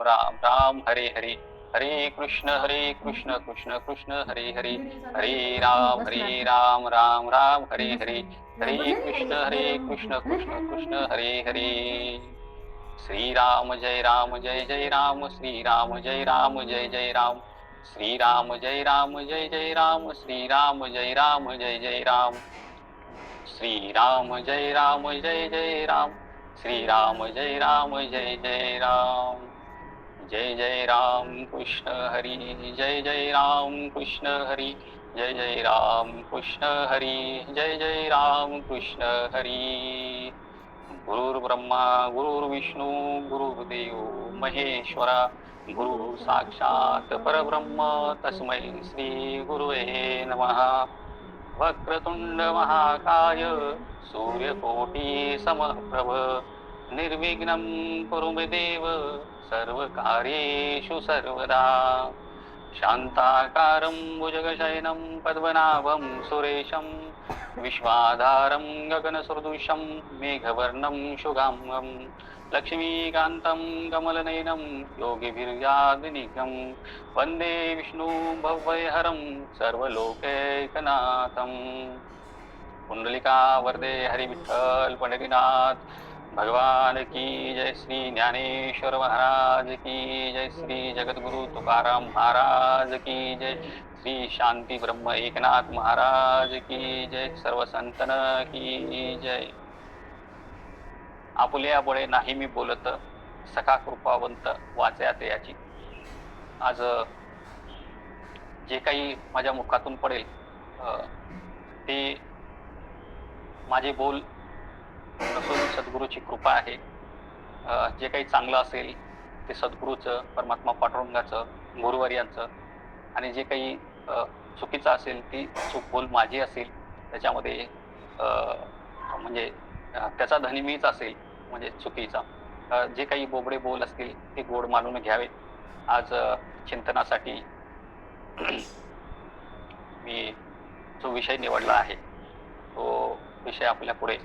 राम राम हरे हरे, हरे कृष्ण कृष्ण कृष्ण हरे हरे, हरे राम राम राम हरे हरे, हरे कृष्ण कृष्ण कृष्ण हरे हरे। श्री राम जय जय राम, श्री राम जय जय राम, श्री राम जय जय राम, श्री राम जय जय राम, श्री राम जय जय राम, श्री राम जय जय राम। जय जय राम कृष्ण हरि, जय जय राम कृष्ण हरि, जय जय राम कृष्ण हरि, जय जय राम कृष्ण हरि। गुरुर्ब्रह्मा गुरुर्विष्णू गुरुर्देव महेश्वरा, गुरु साक्षात परब्रह्म तस्मै श्री गुरुवे नमः। वक्रतुंड महाकाय सूर्यकोटि समप्रभ, निर्विघ्नं कुरु मे देव सर्वकार्येषु सर्वदा। शान्ताकारं भुजगशयनं पद्मनाभं सुरेशं, विश्वाधारं गगनसदृशं मेघवर्णं शुभांगं, लक्ष्मीकान्तं कमलनयनं योगिभिर्यादिनिकं, वन्दे विष्णु भवभयहरं सर्वलोकैकनाथं। कुंडलिका वरदे हरि विठ्ठल पंढरीनाथ भगवान की जय, श्री ज्ञानेश्वर महाराज की जय, श्री जगद्गुरु तुकाराम महाराज की जय, श्री शांती ब्रह्म एकनाथ महाराज की जय, सर्व संतन की जय। आपुल्या बळे नाही मी बोलत, सखा कृपावंत वाचयात याची। आज जे काही माझ्या मुखातून पडेल ते माझे बोल नसून सद्गुरूची कृपा आहे। जे काही चांगलं असेल ते सद्गुरूचं, परमात्मा पांडुरंगाचं, गुरुवर्यांचं, आणि जे काही चुकीचं असेल ती चूक बोल माझी असेल, त्याच्यामध्ये म्हणजे त्याचा धनी मीच असेल, म्हणजे चुकीचा। जे काही बोबडे बोल असतील ते गोड मानून घ्यावे। आज चिंतनासाठी मी जो विषय निवडला आहे तो विषय आपल्या पुढे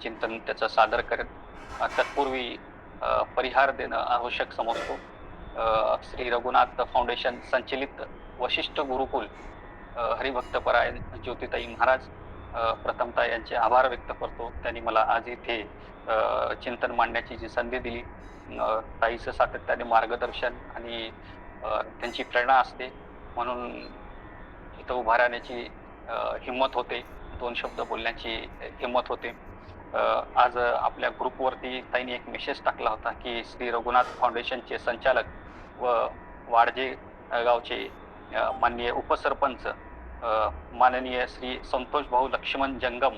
चिंतन त्याचं सादर करेन। तत्पूर्वी परिहार देणं आवश्यक समजतो। श्री रघुनाथ फाउंडेशन संचलित वशिष्ठ गुरुकुल हरिभक्तपरायण ज्योतिताई महाराज प्रथमतः यांचे आभार व्यक्त करतो। त्यांनी मला आज इथे चिंतन मांडण्याची जी संधी दिली, ताईचं सातत्याने मार्गदर्शन आणि त्यांची प्रेरणा असते, म्हणून इथं उभा राहण्याची हिंमत होते, दोन शब्द बोलण्याची हिंमत होते। आज आपल्या ग्रुपवरती ताईने एक मेसेज टाकला होता की श्री रघुनाथ फाउंडेशनचे संचालक व वाडजे गावचे माननीय उपसरपंच माननीय श्री संतोष भाऊ लक्ष्मण जंगम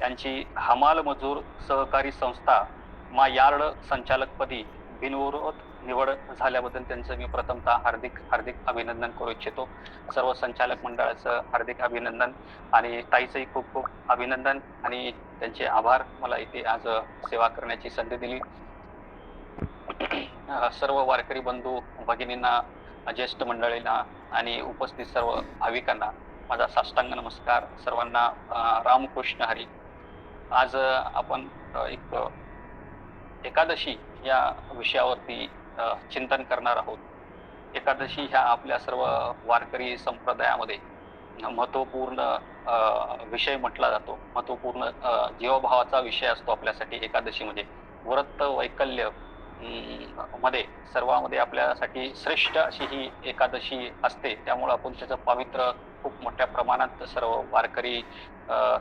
यांची हमाल मजूर सहकारी संस्था मा यार्ड संचालकपदी बिनविरोध निवड झाल्याबद्दल त्यांचं मी प्रथमतः हार्दिक अभिनंदन करू इच्छितो। सर्व संचालक मंडळाचं हार्दिक अभिनंदन आणि ताईचंही खूप खूप अभिनंदन आणि त्यांचे आभार, मला इथे आज सेवा करण्याची संधी दिली। सर्व वारकरी बंधू भगिनींना, ज्येष्ठ मंडळींना आणि उपस्थित सर्व भाविकांना माझा साष्टांग नमस्कार। सर्वांना रामकृष्ण हरी। आज आपण एक एकादशी या विषयावरती चिंतन करणार आहोत। एकादशी ह्या आपल्या सर्व वारकरी संप्रदायामध्ये महत्वपूर्ण विषय म्हटला जातो, महत्वपूर्ण जीवभावाचा विषय असतो आपल्यासाठी। एकादशी म्हणजे व्रत वैकल्य मध्ये सर्वांमध्ये आपल्यासाठी श्रेष्ठ अशी ही एकादशी असते, त्यामुळे आपण त्याचं पावित्र्य खूप मोठ्या प्रमाणात सर्व वारकरी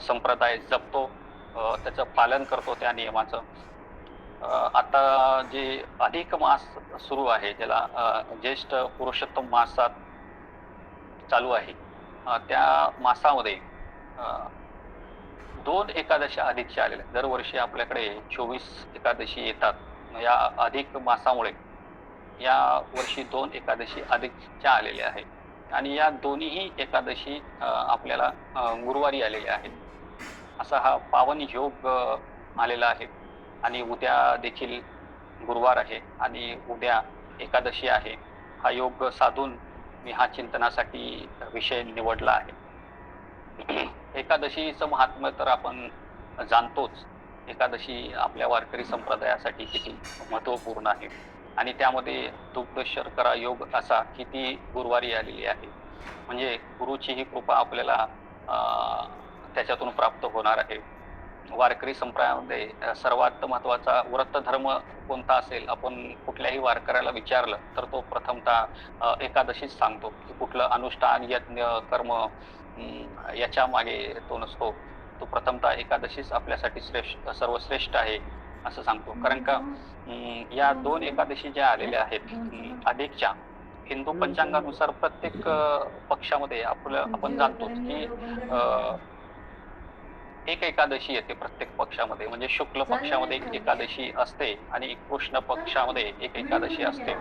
संप्रदाय जपतो, त्याचं पालन करतो त्या नियमाचं। आता जे अधिक मास सुरू आहे, ज्याला ज्येष्ठ पुरुषोत्तम मासात चालू आहे, त्या मासामध्ये 2 एकादशी अधिकच्या आलेल्या. दरवर्षी आपल्याकडे 24 एकादशी येतात, या अधिक मासामुळे या वर्षी 2 एकादशी अधिकच्या आलेल्या आहेत आणि या दोन्हीही एकादशी आपल्याला गुरुवारी आलेल्या आहेत। असा हा पावन योग आलेला आहे आणि उद्या देखील गुरुवार आहे आणि उद्या एकादशी आहे। हा योग साधून मी हा चिंतनासाठी विषय निवडला आहे। एकादशीचं महात्म्य तर आपण जाणतोच, एकादशी आपल्या वारकरी संप्रदायासाठी किती महत्त्वपूर्ण आहे। आणि त्यामध्ये दुग्ध शर्करा योग असा की ती गुरुवारी आलेली आहे. म्हणजे गुरुची ही कृपा आपल्याला त्याच्यातून प्राप्त होणार आहे. वारकरी संप्रदायामध्ये सर्वात महत्वाचा व्रत धर्म कोणता असेल, आपण कुठल्याही वारकऱ्याला विचारलं तर तो प्रथमतः एकादशीच सांगतो की कुठलं अनुष्ठान यज्ञ कर्म याच्या मागे तो नसतो. तो प्रथमतः एकादशीच आपल्यासाठी सर्वश्रेष्ठ आहे असं सांगतो. कारण का या 2 एकादशी ज्या आलेल्या आहेत अधिकच्या, हिंदू पंचांगानुसार प्रत्येक पक्षामध्ये आपण जाणतो की एक एकादशी येते प्रत्येक पक्षामध्ये. म्हणजे शुक्ल पक्षामध्ये एक एकादशी असते आणि कृष्ण पक्षामध्ये एक एकादशी असते.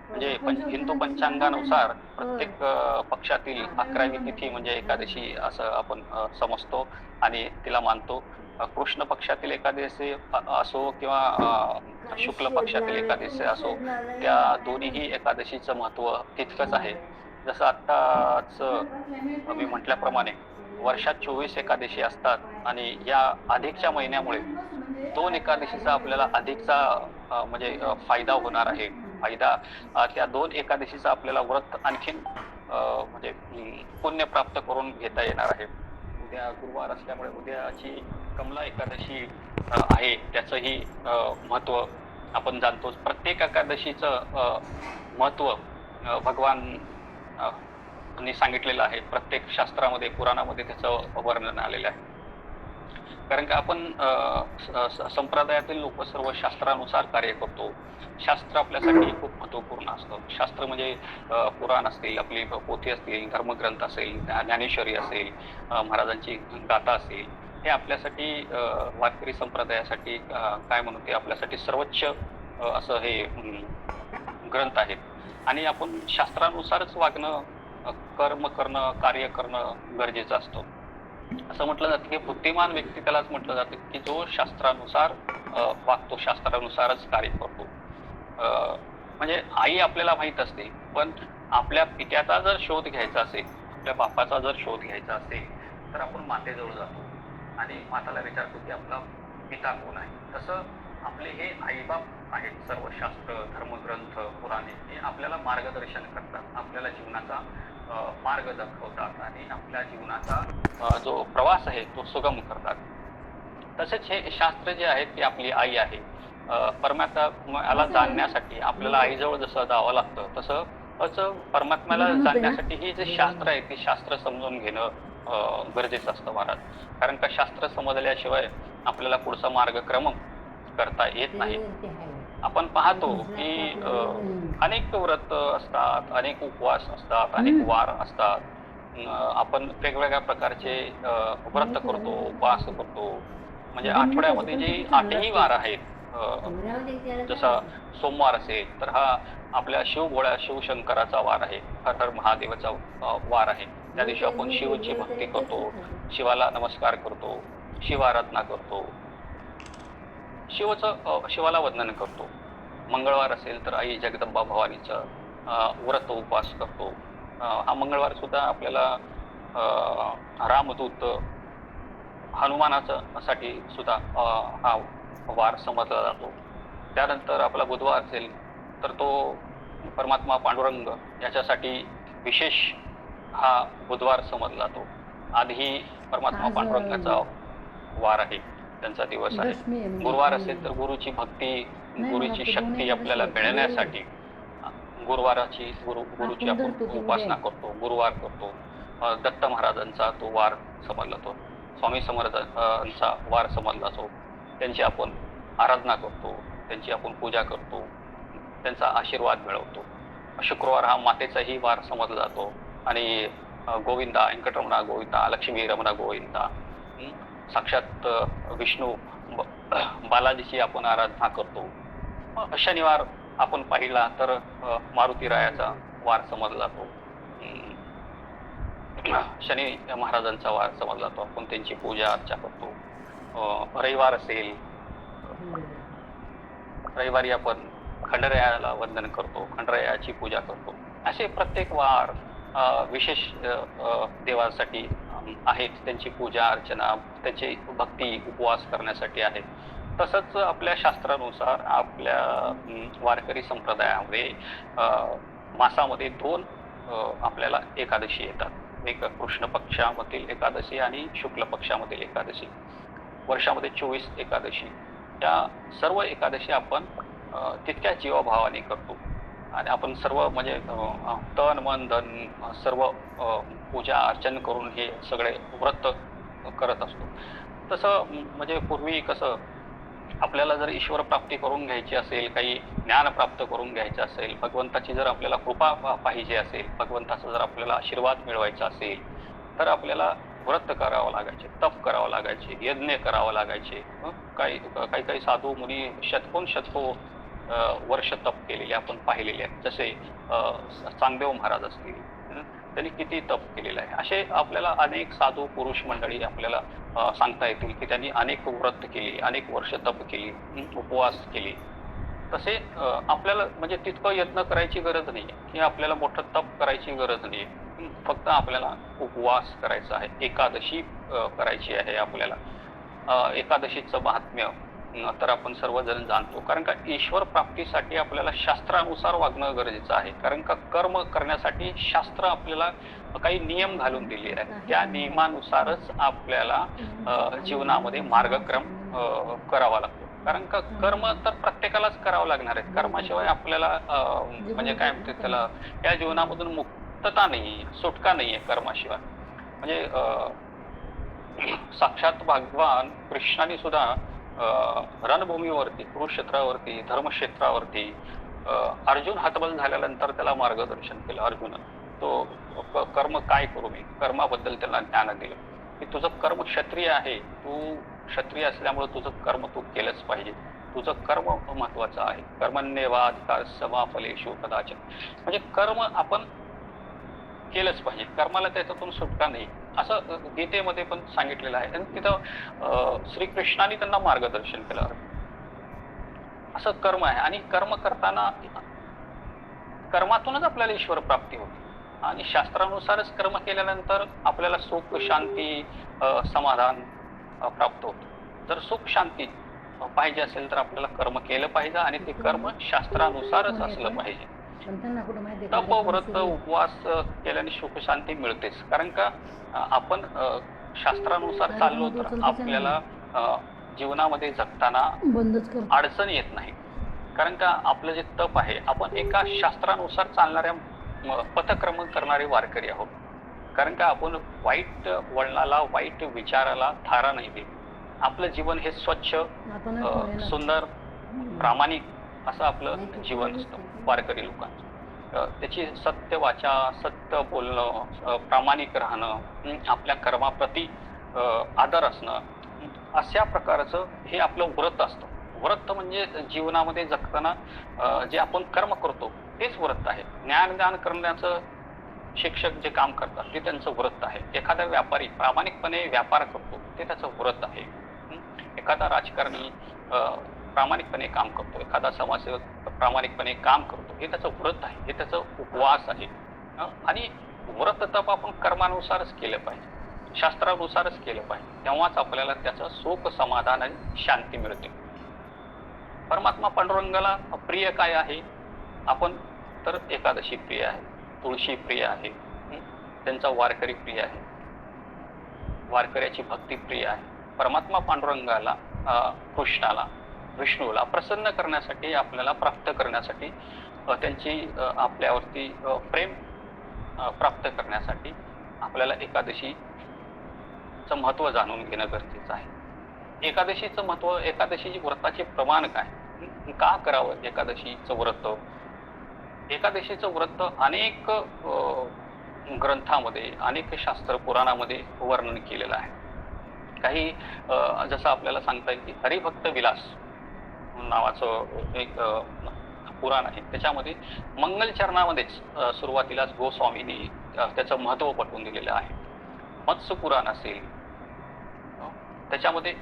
म्हणजे हिंदू पंचांगानुसार प्रत्येक पक्षातील 11वी तिथी म्हणजे एकादशी असं आपण समजतो आणि तिला मानतो. कृष्ण पक्षातील एकादशी असो किंवा शुक्ल पक्षातील एकादशी असो, त्या दोन्हीही एकादशीचं महत्व तितकंच आहे. जसं आत्ताच मी म्हटल्याप्रमाणे वर्षात 24 एकादशी असतात आणि या अधिकच्या महिन्यामुळे 2 एकादशीचा आपल्याला अधिकचा म्हणजे फायदा होणार आहे. फायदा त्या 2 एकादशीचा आपल्याला व्रत आणखीन म्हणजे पुण्य प्राप्त करून घेता येणार आहे. उद्या गुरुवार असल्यामुळे उद्याची कमला एकादशी आहे, त्याचंही महत्व आपण जाणतोच. प्रत्येक एकादशीचं महत्व भगवान नी सांगितलेलं आहे. प्रत्येक शास्त्रामध्ये पुराणामध्ये त्याचं वर्णन आलेलं आहे. कारण का आपण संप्रदायातील लोक सर्व शास्त्रानुसार कार्य करतो. शास्त्र आपल्यासाठी खूप महत्वपूर्ण असतं. शास्त्र म्हणजे पुराण असतील, आपली पोथी असतील, धर्मग्रंथ असेल, ज्ञानेश्वरी असेल, महाराजांची गाथा असेल, हे आपल्यासाठी वारकरी संप्रदायासाठी काय म्हणू ते आपल्यासाठी सर्वोच्च असं हे ग्रंथ आहेत. आणि आपण शास्त्रानुसारच वागणं, कर्म करणं, कार्य करणं गरजेचं असतं. असं म्हटलं जातं की बुद्धिमान व्यक्ती त्यालाच म्हटलं जातं की जो शास्त्रानुसार वागतो, शास्त्रानुसारच कार्य करतो. म्हणजे आई आपल्याला माहित असते, पण आपल्या पित्याचा जर शोध घ्यायचा असेल, आपल्या बापाचा जर शोध घ्यायचा असेल तर आपण मातेजवळ जातो आणि माताला विचारतो की आपला पिता कोण आहे. तसं आपले हे आईबाप आहेत. सर्व शास्त्र, धर्मग्रंथ, पुराणे हे आपल्याला मार्गदर्शन करतात, आपल्याला जीवनाचा मार्ग दाखवतात आणि आपल्या जीवनाचा जो प्रवास आहे तो सुगम करतात. तसेच हे शास्त्र जे आहेत ती आपली आई आहे. परमात्म्याला जाणण्यासाठी आपल्याला आईजवळ जसं जावं लागतं तसं परमात्म्याला जाणण्यासाठी ही जे शास्त्र आहे ती शास्त्र समजून घेणं गरजेचं असतं महाराज. कारण का शास्त्र समजल्याशिवाय आपल्याला पुढचा मार्गक्रम करता येत नाही. आपण पाहतो की अनेक व्रत असतात, अनेक उपवास असतात, अनेक वार असतात. आपण वेगवेगळ्या प्रकारचे व्रत करतो, उपवास करतो. म्हणजे आठवड्यामध्ये जे 8ही वार आहेत, जसा सोमवार असेल तर हा आपल्या शिवभोळ्या शिवशंकराचा वार आहे, हर हर महादेवाचा वार आहे. त्या दिवशी आपण शिवची भक्ती करतो, शिवाला नमस्कार करतो, शिवाराधना करतो, शिवाला वंदन करतो. मंगळवार असेल तर आई जगदंबा भवानीचं व्रत उपवास करतो. हा मंगळवार सुद्धा आपल्याला रामदूत हनुमानाचं साठी सुद्धा हा वार समजला जातो. त्यानंतर आपला बुधवार असेल तर तो परमात्मा पांडुरंग याच्यासाठी विशेष हा बुधवार समजला जातो. आधी परमात्मा पांडुरंगाचा वार आहे, त्यांचा दिवस आहे. गुरुवार असेल तर गुरुची भक्ती, गुरुची शक्ती आपल्याला मिळण्यासाठी गुरुची आपण उपासना करतो, गुरुवार करतो. दत्त महाराजांचा तो वार समजला जातो, स्वामी समर्थांचा वार समजला जातो. त्यांची आपण आराधना करतो, त्यांची आपण पूजा करतो, त्यांचा आशीर्वाद मिळवतो. शुक्रवार हा मातेचाही वार समजला जातो आणि गोविंदा व्यंकटरमणा गोविंदा, लक्ष्मी रमणा गोविंदा, साक्षात विष्णू बालाजीची आपण आराधना करतो. शनिवार आपण पाहिला तर मारुती रायाचा वार समजला जातो, शनी महाराजांचा वार समजला जातो. आपण त्यांची पूजा अर्चा करतो. रविवार असेल, रविवारी आपण खंडरायाला वंदन करतो, खंडरायाची पूजा करतो. असे प्रत्येक वार विशेष देवासाठी आहेत, त्यांची पूजा अर्चना, त्यांची भक्ती उपवास करण्यासाठी आहेत. तसंच आपल्या शास्त्रानुसार आपल्या वारकरी संप्रदायामध्ये अ, मासामध्ये 2 आपल्याला एकादशी येतात. एक कृष्ण पक्षामधील एकादशी आणि शुक्ल पक्षामधील एकादशी. वर्षामध्ये 24 एकादशी. त्या सर्व एकादशी आपण तितक्या जीवाभावाने करतो आणि आपण सर्व म्हणजे तन, मन, धन सर्व पूजा अर्चन करून हे सगळे व्रत करत असतो. तसं म्हणजे पूर्वी कसं आपल्याला जर ईश्वर प्राप्ती करून घ्यायची असेल, काही ज्ञान प्राप्त करून घ्यायचं असेल, भगवंताची जर आपल्याला कृपा पाहिजे असेल, भगवंताचा जर आपल्याला आशीर्वाद मिळवायचा असेल, तर आपल्याला व्रत करावं लागायचे, तप करावं लागायचे, यज्ञ करावं लागायचे. काही साधू मुनी शतको वर्ष तप केलेले आपण पाहिलेले आहेत. जसे चांगदेव महाराज असतील, त्यांनी किती तप केलेलं आहे. असे आपल्याला अनेक साधू पुरुष मंडळी आपल्याला सांगता येतील, की त्यांनी अनेक व्रत केली, अनेक वर्ष तप केली, उपवास केली. तसे आपल्याला म्हणजे तितकं यत्न करायची गरज नाहीये, की आपल्याला मोठं तप करायची गरज नाहीये. फक्त आपल्याला उपवास करायचा आहे. एकादशी करायची आहे आपल्याला. एकादशीचं महात्म्य तर आपण सर्वजण जाणतो. कारण का ईश्वर प्राप्तीसाठी आपल्याला शास्त्रानुसार वागणं गरजेचं आहे. कारण का कर्म करण्यासाठी शास्त्र आपल्याला काही नियम घालून दिले आहेत. त्या नियमानुसारच आपल्याला जीवनामध्ये मार्गक्रम करावा लागतो. कारण का कर्म तर प्रत्येकालाच करावं लागणार आहे. कर्माशिवाय आपल्याला म्हणजे काय म्हणतात त्याला, या जीवनामधून मुक्तता नाहीये, सुटका नाहीये कर्माशिवाय. म्हणजे साक्षात भगवान कृष्णाने सुद्धा रणभूमीवरती, कुरुक्षेत्रावरती, धर्मक्षेत्रावरती अर्जुन हतबल झाल्यानंतर त्याला मार्गदर्शन केलं अर्जुनानं. तो कर्म काय करू मी? कर्माबद्दल त्याला ज्ञान दिलं, की तुझं कर्म क्षत्रिय आहे. तू क्षत्रिय असल्यामुळे तुझं कर्म तू केलंच पाहिजे. तुझं कर्म महत्वाचं आहे. कर्मण्येवाधिकार समाफलेषु कदाचन. म्हणजे कर्म आपण केलंच पाहिजे. कर्माला त्याच्यातून सुटका नाही, असं गीतेमध्ये पण सांगितलेलं आहे. आणि तिथं श्रीकृष्णाने त्यांना मार्गदर्शन केलं. असं कर्म आहे आणि कर्म करताना कर्मातूनच आपल्याला ईश्वर प्राप्ती होते आणि शास्त्रानुसारच कर्म केल्यानंतर आपल्याला सुख, शांती, समाधान प्राप्त होतं. जर सुख शांती पाहिजे असेल तर आपल्याला कर्म केलं पाहिजे आणि ते कर्म शास्त्रानुसारच असलं पाहिजे. तप, व्रत, उपवास केल्याने सुख शांती मिळतेच. कारण का आपण शास्त्रानुसार चाललो तर आपल्याला जीवनामध्ये जगताना अडचण येत नाही. कारण का आपलं जे तप आहे, आपण एका शास्त्रानुसार चालणाऱ्या पथक्रम करणारे वारकरी आहोत. कारण का आपण वाईट वळणाला, वाईट विचाराला थारा नाही देत. आपलं जीवन हे स्वच्छ, सुंदर, प्रामाणिक असं आपलं जीवन असतं वारकरी लोकांचं. त्याची सत्य वाचा, सत्य बोलणं, प्रामाणिक राहणं, आपल्या कर्माप्रती आदर असणं, अशा प्रकारचं हे आपलं व्रत असतं. व्रत म्हणजे जीवनामध्ये जगताना जे आपण कर्म करतो तेच व्रत आहे. ज्ञान करण्याचं शिक्षक जे काम करतात ते त्यांचं व्रत आहे. एखादा व्यापारी प्रामाणिकपणे व्यापार करतो ते त्याचं व्रत आहे. एखादा राजकारणी प्रामाणिकपणे काम करतो, एखादा समाजसेवक प्रामाणिकपणे काम करतो, हे त्याचं व्रत आहे, हे त्याचं उपवास आहे. आणि व्रत तप आपण कर्मानुसारच केलं पाहिजे, शास्त्रानुसारच केलं पाहिजे. तेव्हाच आपल्याला त्याचं सुख, समाधान आणि शांती मिळते. परमात्मा पांडुरंगाला प्रिय काय आहे? आपण तर एकादशी प्रिय आहे, तुळशी प्रिय आहे, त्यांचा वारकरी प्रिय आहे, वारकऱ्याची भक्ती प्रिय आहे. परमात्मा पांडुरंगाला, कृष्णाला, विष्णूला प्रसन्न करण्यासाठी, आपल्याला प्राप्त करण्यासाठी, त्यांची आपल्यावरती प्रेम प्राप्त करण्यासाठी आपल्याला एकादशीचं महत्त्व जाणून घेणं गरजेचं आहे. एकादशीचं महत्त्व, एकादशीची व्रताचे प्रमाण काय, का करावं एकादशीचं व्रत? एकादशीचं व्रत अनेक ग्रंथामध्ये, अनेक शास्त्र पुराणामध्ये वर्णन केलेलं आहे. काही जसं आपल्याला सांगता येईल की हरिभक्त विलास नावाचं एक पुराण आहे. त्याच्यामध्ये मंगलचरणामध्येच सुरुवातीलाच गोस्वामींनी त्याचं महत्त्व पटवून दिलेलं आहे. मत्स्य पुराण असेल, त्याच्यामध्ये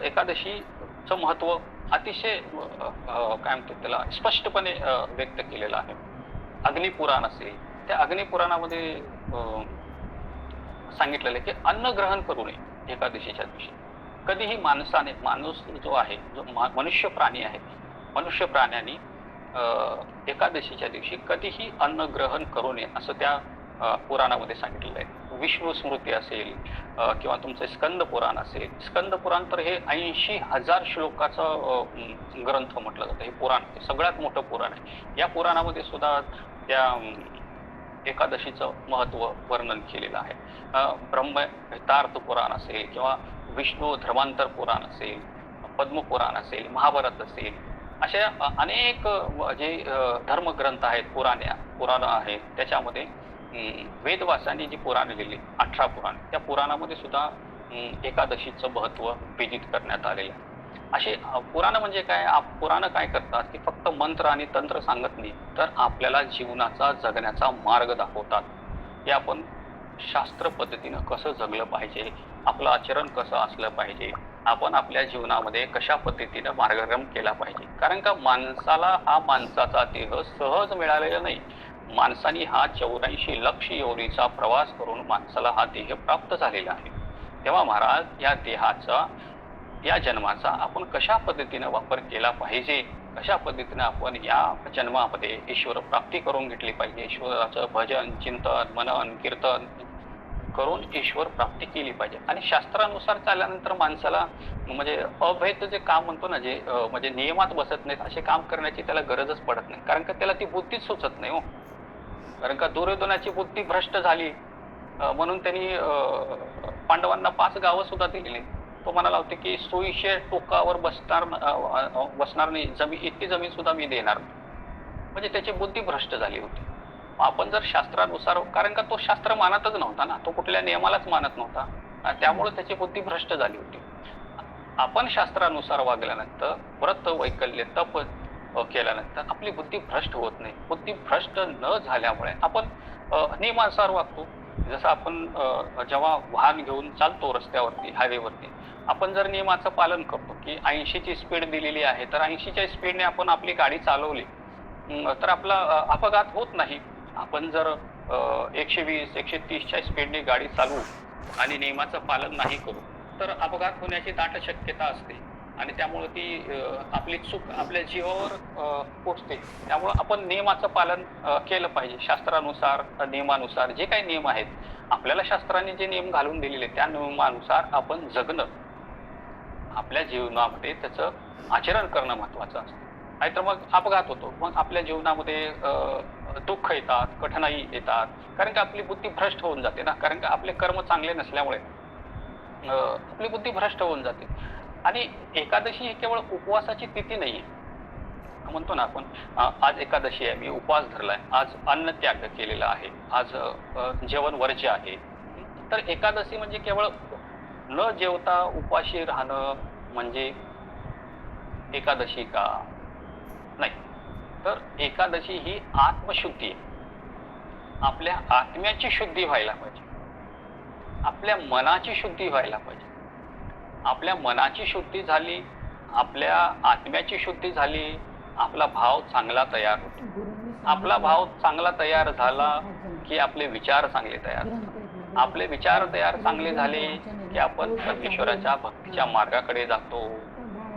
एकादशीचं महत्त्व अतिशय काय म्हणतात त्याला स्पष्टपणे व्यक्त केलेलं आहे. अग्निपुराण असेल, त्या अग्निपुराणामध्ये सांगितलेलं आहे की अन्न ग्रहण करू नये एकादशीच्या दिवशी. कधीही माणूस जो आहे, जो मनुष्य प्राणी आहे, मनुष्य प्राण्याने एकादशीच्या दिवशी कधीही अन्न ग्रहण करू नये असं त्या पुराणामध्ये सांगितलेलं आहे. विष्णू स्मृती असेल किंवा तुमचं स्कंद पुराण असेल. स्कंद पुराण तर हे 80,000 श्लोकाचं ग्रंथ म्हटलं जातं. हे पुराण सगळ्यात मोठं पुराण आहे. या पुराणामध्ये सुद्धा त्या एकादशीचं महत्त्व वर्णन केलेलं आहे. ब्रह्म हितार्थ पुराण असेल किंवा विष्णू धर्मांतर पुराण असेल, पद्मपुराण असेल, महाभारत असेल, अशा अनेक जे धर्मग्रंथ आहेत, पुराणं आहेत. त्याच्यामध्ये वेदव्यासांनी जी पुराणं लिहिली, 18 पुराण, त्या पुराणामध्ये सुद्धा एकादशीचं महत्त्व विदित करण्यात आलेलं आहे. असे पुराणं म्हणजे काय, पुराणं काय करतात की फक्त मंत्र आणि तंत्र सांगत नाही, तर आपल्याला जीवनाचा जगण्याचा मार्ग दाखवतात. हे आपण शास्त्र पद्धतीनं कसं जगलं पाहिजे, आपलं आचरण कसं असलं पाहिजे, आपण आपल्या जीवनामध्ये कशा पद्धतीनं मार्गक्रम केला पाहिजे. कारण का माणसाला हा माणसाचा देह सहज मिळालेला नाही. माणसाने हा 84 लक्ष योनीचा प्रवास करून माणसाला हा देह प्राप्त झालेला आहे. तेव्हा महाराज या देहाचा, या जन्माचा आपण कशा पद्धतीनं वापर केला पाहिजे, कशा पद्धतीनं आपण या जन्मामध्ये ईश्वर प्राप्ती करून घेतली पाहिजे, ईश्वराचं भजन, चिंतन, मनन, कीर्तन करून ईश्वर प्राप्ती केली पाहिजे. आणि शास्त्रानुसार चालल्यानंतर माणसाला म्हणजे अवैध जे काम म्हणतो ना, जे म्हणजे नियमात बसत नाहीत असे काम करण्याची त्याला गरजच पडत नाही. कारण का त्याला ती बुद्धीच सुचत नाही हो. कारण का दुर्योधनाची बुद्धी भ्रष्ट झाली म्हणून त्यांनी पांडवांना 5 गावं सुद्धा दिलेली. तो म्हणाला होते की सोयीशे टोकावर बसणार नाही, इतकी जमीन सुद्धा मी देणार नाही. म्हणजे त्याची बुद्धी भ्रष्ट झाली होती. आपण जर शास्त्रानुसार, कारण का तो शास्त्र मानतच नव्हता ना, तो कुठल्या नियमालाच मानत नव्हता, त्यामुळे त्याची बुद्धी भ्रष्ट झाली होती. आपण शास्त्रानुसार वागल्यानंतर, व्रत वैकल्य तप केल्यानंतर आपली बुद्धी भ्रष्ट होत नाही. बुद्धी भ्रष्ट न झाल्यामुळे आपण नियमानुसार वागतो. जसं आपण जेव्हा वाहन घेऊन चालतो रस्त्यावरती, हायवेवरती, आपण जर नियमाचं पालन करतो की 80ची स्पीड दिलेली आहे, तर 80च्या स्पीडने आपण आपली गाडी चालवली तर आपला अपघात होत नाही. आपण जर 120, 130च्या स्पीडने गाडी चालवू आणि नियमाचं पालन नाही करू तर अपघात होण्याची दाट शक्यता असते आणि त्यामुळे ती आपली चूक आपल्या जीवावर पोचते. त्यामुळे आपण नियमाचं पालन केलं पाहिजे. शास्त्रानुसार, नियमानुसार जे काही नियम आहेत, आपल्याला शास्त्राने जे नियम घालून दिलेले त्या नियमानुसार आपण जगणं, आपल्या जीवनामध्ये त्याचं आचरण करणं महत्त्वाचं असतं. नाहीतर मग अपघात होतो, मग आपल्या जीवनामध्ये दुःख येतात, कठीणाई येतात, कारण का आपली बुद्धी भ्रष्ट होऊन जाते ना. कारण का आपले कर्म चांगले नसल्यामुळे आपली बुद्धी भ्रष्ट होऊन जाते. आणि एकादशी ही केवळ उपवासाची तिथी नाहीये. म्हणतो ना आपण आज एकादशी आहे, मी उपवास धरलाय, आज अन्न त्याग केलेला आहे, आज जेवण वर्ज्य आहे. तर एकादशी म्हणजे केवळ न जेवता उपाशी राहणं म्हणजे एकादशी का? नाही. तर एकादशी ही आत्मशुद्धी आहे. आपल्या आत्म्याची शुद्धी व्हायला पाहिजे, आपल्या मनाची शुद्धी व्हायला पाहिजे. आपल्या मनाची शुद्धी झाली, आपल्या आत्म्याची शुद्धी झाली, आपला भाव चांगला तयार होतो. आपला भाव चांगला तयार झाला की आपले विचार चांगले तयार होतात. आपले विचार चांगले झाले की आपण परमेश्वराच्या भक्तीच्या मार्गाकडे जातो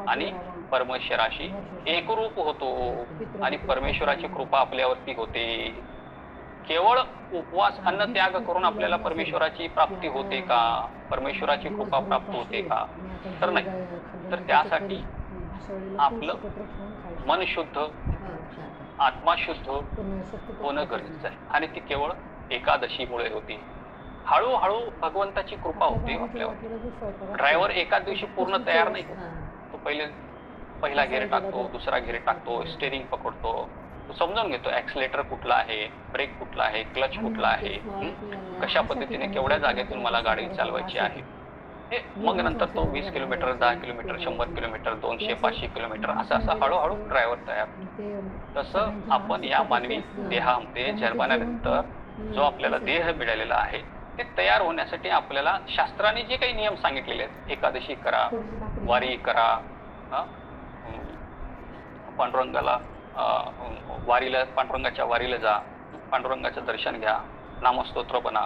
आणि परमेश्वराशी एकरूप होतो आणि परमेश्वराची कृपा आपल्यावरती होते. केवळ उपवास, अन्न त्याग करून आपल्याला परमेश्वराची प्राप्ती होते का? परमेश्वराची कृपा प्राप्त होते का? तर नाही. तर त्यासाठी आपलं मन शुद्ध, आत्मा शुद्ध होणं गरजेचं आहे आणि ती केवळ एकादशीमुळे होती. हळूहळू भगवंताची कृपा होते आपल्यावर. ड्रायव्हर एकाच दिवशी पूर्ण तयार नाही होत. तो पहिला गिअर टाकतो, दुसरा गिअर टाकतो, स्टेरिंग पकडतो, तो समजून घेतो ऍक्सिलेटर कुठला आहे, ब्रेक कुठला आहे, क्लच कुठला आहे, कशा पद्धतीने केवढ्या जागेतून मला गाडी चालवायची आहे. हे मग नंतर तो 20 किलोमीटर, 10 किलोमीटर, 100 किलोमीटर, 200, 500 किलोमीटर असं हळूहळू ड्रायव्हर तयार. तसं आपण या मानवी देहामध्ये जन्मानंतर जो आपल्याला देह मिळालेला आहे ते तयार होण्यासाठी आपल्याला शास्त्राने जे काही नियम सांगितलेले आहेत, एकादशी करा, वारी करा, पांडुरंगाला पांडुरंगाच्या वारीला जा, पांडुरंगाचं दर्शन घ्या, नामस्तोत्र बना,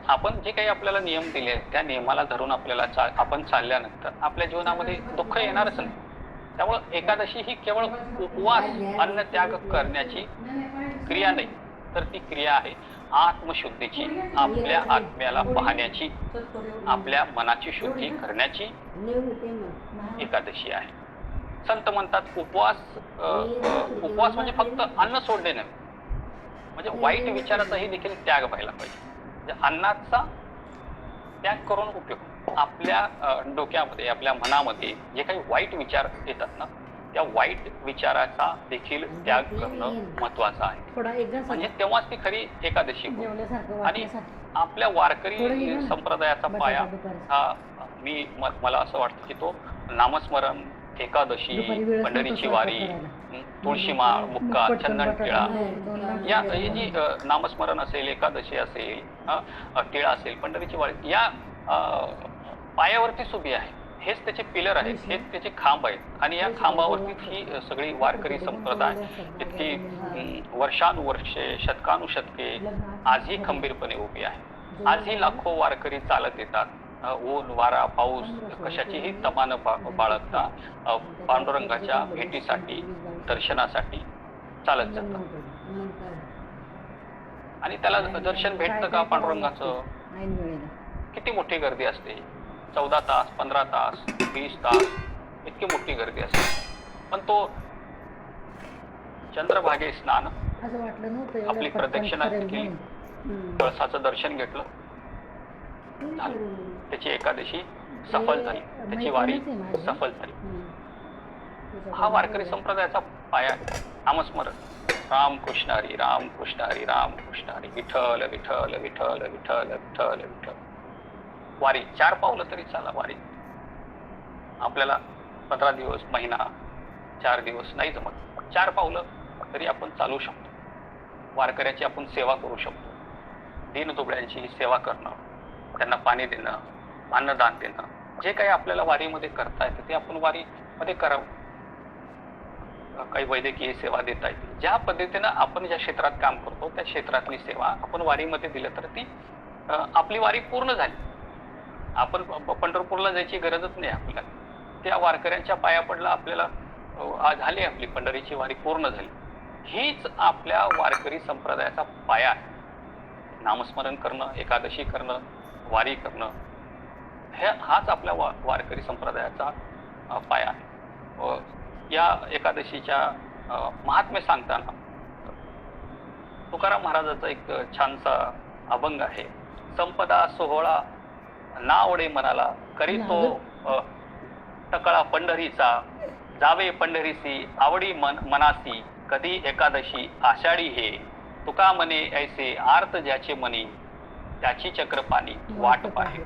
आपण जे काही आपल्याला नियम दिले आहेत त्या नियमाला धरून आपल्याला आपण चालल्यानंतर आपल्या जीवनामध्ये दुःख येणारच नाही. त्यामुळं एकादशी ही केवळ उपवास अन्न त्याग करण्याची क्रिया नाही, तर ती क्रिया आहे आत्मशुद्धीची, आपल्या आत्म्याला पाहण्याची, आपल्या मनाची शुद्धी करण्याची एकादशी आहे. संत म्हणतात उपवास म्हणजे फक्त अन्न सोडणे नव्हे, म्हणजे वाईट विचाराचाही देखील त्याग व्हायला पाहिजे. म्हणजे अन्नाचा त्याग करून उपयोग, आपल्या डोक्यामध्ये आपल्या मनामध्ये जे काही वाईट विचार येतात ना, त्या वाईट विचाराचा देखील त्याग करणं महत्वाचं आहे. म्हणजे तेव्हाच ती खरी एकादशी होईल. आणि आपल्या वारकरी संप्रदायाचा पाया हा मला असं वाटतं की तो नामस्मरण, एकादशी, पंढरीची वारी, तुळशीमाळ, मुक्का, चंदन टिळा, या जी नामस्मरण असेल, एकादशी असेल, टिळा असेल, पंढरीची वारी, या पायावरतीच उभी आहे. हेच त्याचे पिलर आहेत, हेच त्याचे खांब आहेत. आणि या खांबावरतीच ही सगळी वारकरी संप्रदाय इतकी वर्षानुवर्षे, शतकानुशतके आजही खंबीरपणे उभी आहे. आजही लाखो वारकरी चालत येतात, ऊन, वारा, पाऊस कशाचीही तमा न बाळगता पांडुरंगाच्या भेटीसाठी, दर्शनासाठी चालत जातात. आणि त्याला दर्शन भेटतं का पांडुरंगाचं? किती मोठी गर्दी असते, 14 तास, 15 तास, 20 तास, इतकी मोठी गर्दी असते. पण तो चंद्रभागे स्नान, आपली प्रदक्षिणा केली, कळसाचं दर्शन घेतलं, झालं. त्याची एकादशी सफल झाली, त्याची वारी सफल झाली. हा वारकरी संप्रदायाचा पाया आहे. नामस्मरण, राम कृष्ण हरी, राम कृष्ण हरी, राम कृष्ण हरी, विठ्ठल विठ्ठल विठ्ठल विठ्ठल विठ्ठल विठ्ठल. वारी 4 पावलं तरी चाला. वारी आपल्याला 15 दिवस, महिना, 4 दिवस नाही जमत, 4 पावलं तरी आपण चालू शकतो. वारकऱ्याची आपण सेवा करू शकतो. दीनदुबळ्यांची सेवा करणं, त्यांना पाणी देणं, अन्नदान देणं, जे काही आपल्याला वारीमध्ये करता येतं ते आपण वारीमध्ये करावं. काही वैद्यकीय सेवा देता येते. ज्या पद्धतीनं आपण ज्या क्षेत्रात काम करतो त्या क्षेत्रातली सेवा आपण वारीमध्ये दिलं तर ती आपली वारी पूर्ण झाली. आपण पंढरपूरला जायची गरजच नाही आपल्याला. त्या वारकऱ्यांच्या पाया पडला, आपल्याला झाली आपली पंढरीची वारी पूर्ण झाली. हीच आपल्या वारकरी संप्रदायाचा पाया आहे. नामस्मरण करणं, एकादशी करणं, वारी करणं, हाच आपल्या वारकरी संप्रदायाचा पाया आहे. या एकादशीच्या महात्म्य सांगताना तुकाराम महाराजाचा एक छानसा अभंग आहे. संपदा सोहळा नावडे मनाला, करीतो टकळा पंढरीचा, जावे पंढरीसी आवडी मनासी, कधी एकादशी आषाढी हे, तुका मने ऐसे आर्त ज्याचे मनी, त्याची चक्रपाणी वाट पाहे.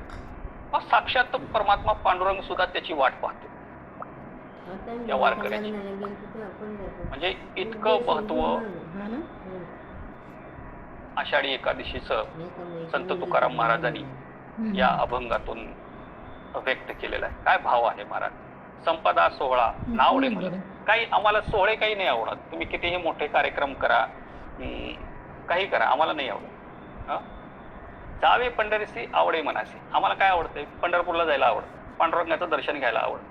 मग साक्षात परमात्मा पांडुरंग सुद्धा त्याची वाट पाहतो या वारकऱ्याची. म्हणजे इतकं महत्व आषाढी एकादशीचं संत तुकाराम महाराजांनी या अभंगातून व्यक्त केलेला आहे. काय भाव आहे महाराज. संपदा सोहळा नावडे मला, काही आम्हाला सोहळे काही नाही आवडत. तुम्ही कितीही मोठे कार्यक्रम करा, काही करा, आम्हाला नाही आवडत. जावे पंढरीसी आवडे मनासी, आम्हाला काय आवडतंय? पंढरपूरला जायला आवडतं, पांडुरंगाचं दर्शन घ्यायला आवडतं.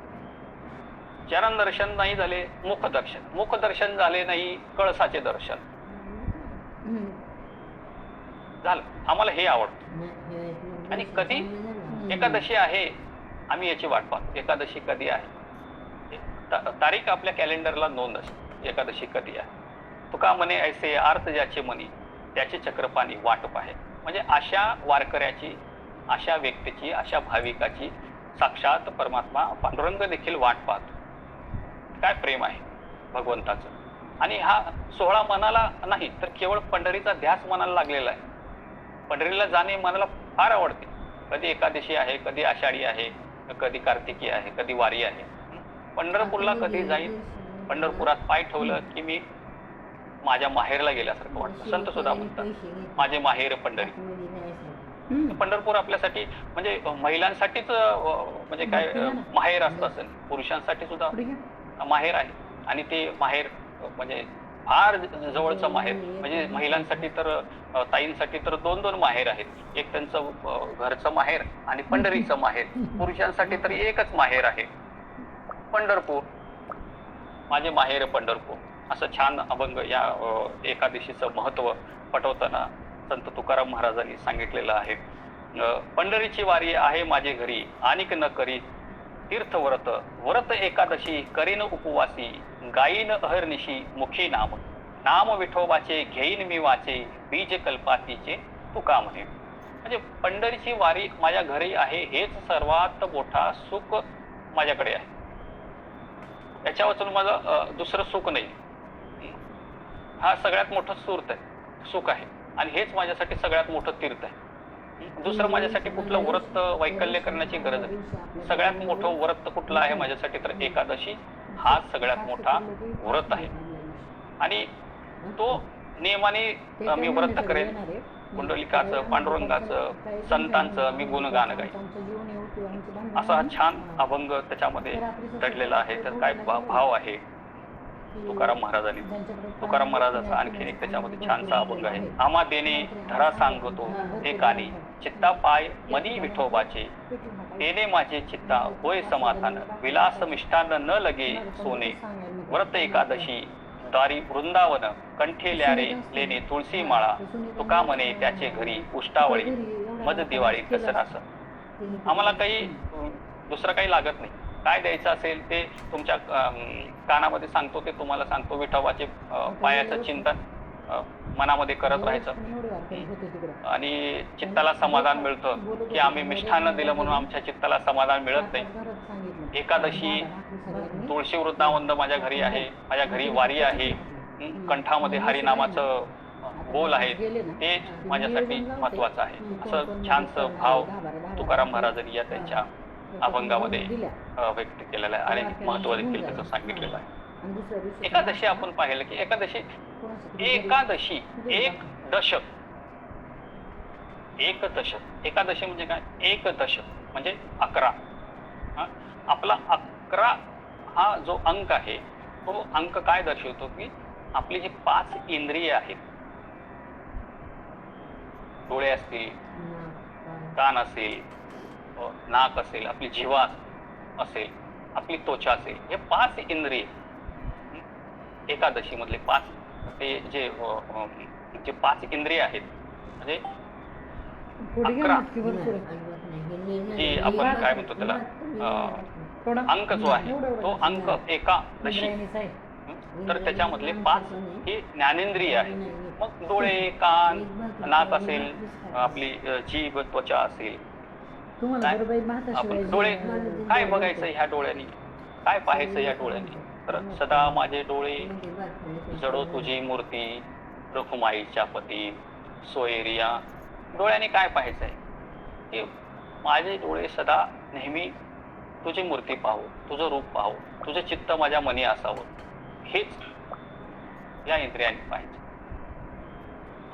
चरण दर्शन नाही झाले मुखदर्शन, मुखदर्शन झाले नाही कळसाचे दर्शन झालं, आम्हाला हे आवडतं. आणि कधी एकादशी आहे आम्ही याची वाट पाहतो. एकादशी कधी आहे, तारीख आपल्या कॅलेंडरला नोंद असते, एकादशी कधी आहे. तुका म्हणे ऐसे आर्त ज्याचे मनी, त्याचे चक्रपाणी वाट पाहे. म्हणजे अशा वारकऱ्याची, अशा व्यक्तीची, अशा भाविकाची साक्षात परमात्मा पांडुरंग देखील वाट पाहतो. काय प्रेम आहे भगवंताचं. आणि हा सोहळा मनाला नाही तर केवळ पंढरीचा ध्यास मनाला लागलेला आहे. पंढरीला जाणे मनाला फार आवडते. कधी एकादशी आहे, कधी आषाढी आहे, कधी कार्तिकी आहे, कधी वारी आहे. पंढरपूरला कधी जाईल, पंढरपुरात पाय ठेवलं की मी माझ्या माहेरला गेल्यासारखं वाटतं. संत सुद्धा म्हणतात माझे माहेर पंढरी. पंढरपूर आपल्यासाठी म्हणजे महिलांसाठीच म्हणजे काय माहेर असतं असेल, पुरुषांसाठी सुद्धा माहेर आहे. आणि ते माहेर म्हणजे फार जवळचं माहेर. म्हणजे महिलांसाठी तर ताईंसाठी तर 2-2 माहेर आहेत. एक त्यांचं घरचं माहेर आणि पंढरीचं माहेर. पुरुषांसाठी तर एकच माहेर आहे, पंढरपूर. माझे माहेर पंढरपूर. असं छान अभंग या एकादशीचं महत्त्व पटवताना संत तुकाराम महाराजांनी सांगितलेलं आहे. पंढरीची वारी आहे माझे घरी, आणिक न करी तीर्थव्रत. व्रत एकादशी करीन उपवासी, गायीन अहर्निशी मुखी नाम. नाम विठोबाचे घेईन मी वाचे, बीज कल्पातीचे तुका म्हणे. म्हणजे पंढरीची वारी माझ्या घरी आहे, हेच सर्वात मोठा सुख माझ्याकडे आहे. याच्या वाचून माझं दुसरं सुख नाही. हा सगळ्यात मोठं सुख आहे आणि हेच माझ्यासाठी सगळ्यात मोठं तीर्थ आहे. दुसरं माझ्यासाठी कुठलं व्रत वैकल्य करण्याची गरज आहे. सगळ्यात मोठं व्रत कुठलं आहे माझ्यासाठी तर एकादशी हा सगळ्यात मोठा व्रत आहे. आणि तो नियमाने मी व्रत करेन. कुंडलिकाचं, पांडुरंगाचं, संतांचं मी गुणगान गाईन. असा हा छान अभंग त्याच्यामध्ये दडलेला आहे. तर काय भाव आहे तुकाराम महाराजांनी. तुकाराम महाराजाचा आणखीन एक त्याच्यामध्ये छानसा अभंग आहे. आम्हा देणे धरा सांगतो हे कानी, चित्ता पाय मनी विठोबाचे. तेने माझे चित्ता होय समाधान, विलास मिष्टान न लगे सोने. व्रत एकादशी दारी वृंदावन, कंठे ल्यारे लेणे तुळशी माळा. तुका म्हणे त्याचे घरी उष्टावळी, मज दिवाळी दसरास. आम्हाला काही दुसरं काही लागत नाही. काय द्यायचं असेल ते तुमच्या कानामध्ये सांगतो, ते तुम्हाला सांगतो. विठोबाचे पायाचं चिंतन मनामध्ये करत राहायचं आणि चित्ताला समाधान मिळतं. की आम्ही मिष्ठान्न दिलं म्हणून आमच्या चित्ताला समाधान मिळत नाही. एकादशी तुळशी वृंदावन माझ्या घरी आहे, माझ्या घरी वारी आहे, कंठामध्ये हरिनामाचं बोल आहे, ते माझ्यासाठी महत्वाचं आहे. असं छानसं भाव तुकाराम महाराजांनी या त्यांच्या अभंगामध्ये व्यक्त केलेला आहे आणि महत्व देखील त्याचं सांगितलेलं आहे. एकादशी आपण पाहिलं की एकादशी एक दशक. एकादशी म्हणजे काय? एक दशक म्हणजे 11. आपला 11 हा जो अंक आहे तो अंक काय दर्शवतो की आपली जी 5 इंद्रिय आहेत, डोळे असतील, कान असेल, नाक असेल, आपली जिव्हा असेल, आपली त्वचा असेल, हे 5 इंद्रिय एकादशी मधले 5 ते जे 5 इंद्रिय आहेत म्हणजे 11 जी आपण काय म्हणतो त्याला अंक जो आहे तो अंक एकादशी. तर त्याच्यामधले 5 हे ज्ञानेंद्रिय आहे. मग डोळे, कान, नाक असेल, आपली जीभ, त्वचा असेल, आपण डोळे काय बघायचं ह्या डोळ्यांनी, काय पाहायचं ह्या डोळ्यांनी. तर सदा माझे डोळे जडो तुझी मूर्ती, रखुमाईच्या पती सोयरिया. डोळ्यांनी काय पाहायचंय की माझे डोळे सदा नेहमी तुझी मूर्ती पाहू, तुझं रूप पाहू, तुझं चित्त माझ्या मनी असावं, हेच या इंद्रियांनी पाहायचं.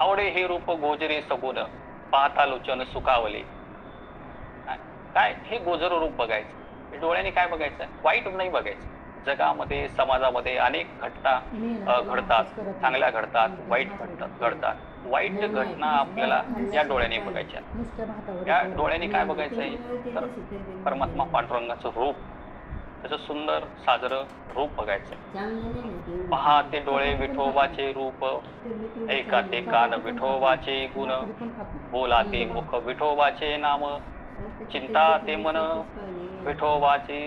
आवडे हे रूप गोजरे सगुण, पाहता लोचन सुखावले. काय हे गोजर रूप बघायचं. डोळ्यांनी काय बघायचं? वाईट नाही बघायचं. जगामध्ये, समाजामध्ये अनेक घटना घडतात, चांगल्या घडतात, वाईट घडतात. वाईट घटना आपल्याला या डोळ्यांनी बघायच्या. या डोळ्यांनी काय बघायचंय तर परमात्मा पांडुरंगाचं रूप, त्याचं सुंदर साजरं रूप बघायचंय. पहा ते डोळे विठोबाचे रूप, ऐका ते कान विठोबाचे गुण, बोला ते मुख विठोबाचे नाम, चिंता ते मन विठोबाचे.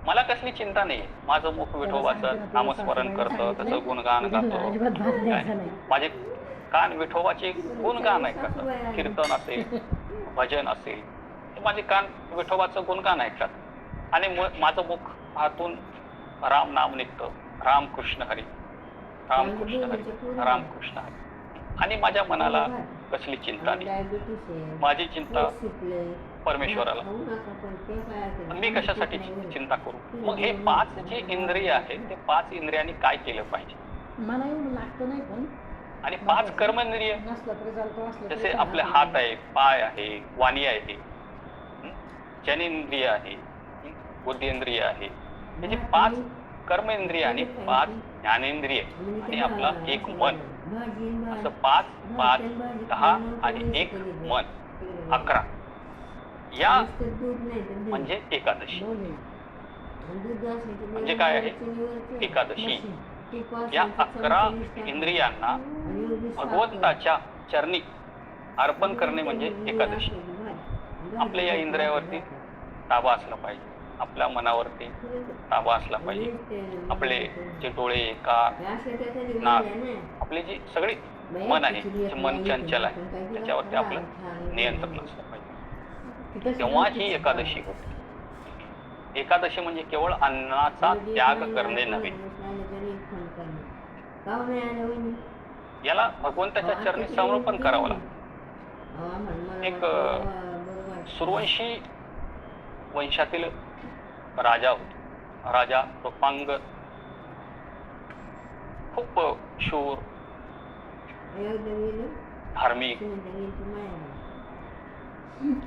मला कसली चिंता नाही. माझं मुख विठोबाचं नामस्मरण करतं, त्याचं गुणगान गातो. माझे कान विठोबाचे गुणगान ऐकतात. कीर्तन असेल, भजन असेल, माझे कान विठोबाचं गुणगान ऐकतात. आणि माझं मुख हातून राम नाम निघतं. राम कृष्ण हरी, राम कृष्ण हरी, राम कृष्ण हरी. आणि माझ्या मनाला कसली चिंता नाही. माझी चिंता परमेश्वराला. मी कशासाठी चिंता करू? मग हे 5 जे इंद्रिय आहेत ते 5 इंद्रियांनी काय केलं पाहिजे? मला एवढं लागतं नाही पण. आणि 5 कर्मेंद्रिय जसे आपले हात आहे, पाय आहे, वाणी आहे, जनेंद्रिय आहे, बुद्धींद्रिय आहे. हे जे 5 कर्मेंद्रिय आणि 5 ज्ञानेंद्रिय आणि आपलं एक मन, असं 5, 5, 10 आणि एक मन 11 या म्हणजे एकादशी. म्हणजे काय आहे एकादशी? या 11 इंद्रियांना भगवंताच्या चरणी अर्पण करणे म्हणजे एकादशी. आपल्या या इंद्रियावरती ताबा असला पाहिजे, आपल्या मनावरती ताबा असला पाहिजे. आपले जे डोळे, कान, नाक, आपले जे सगळे मन आहे, जे मन चंचल आहे, त्याच्यावरती आपलं नियंत्रण असलं पाहिजे. तेव्हा ही एकादशी होते. एकादशी म्हणजे केवळ अन्नाचा त्याग करणे नव्हे, याला भगवंताच्या चरणी समर्पण करावं लागतं. एक सूर्यवंशी वंशातील राजा होता. राजा रुक्मांग खूप शूर, धार्मिक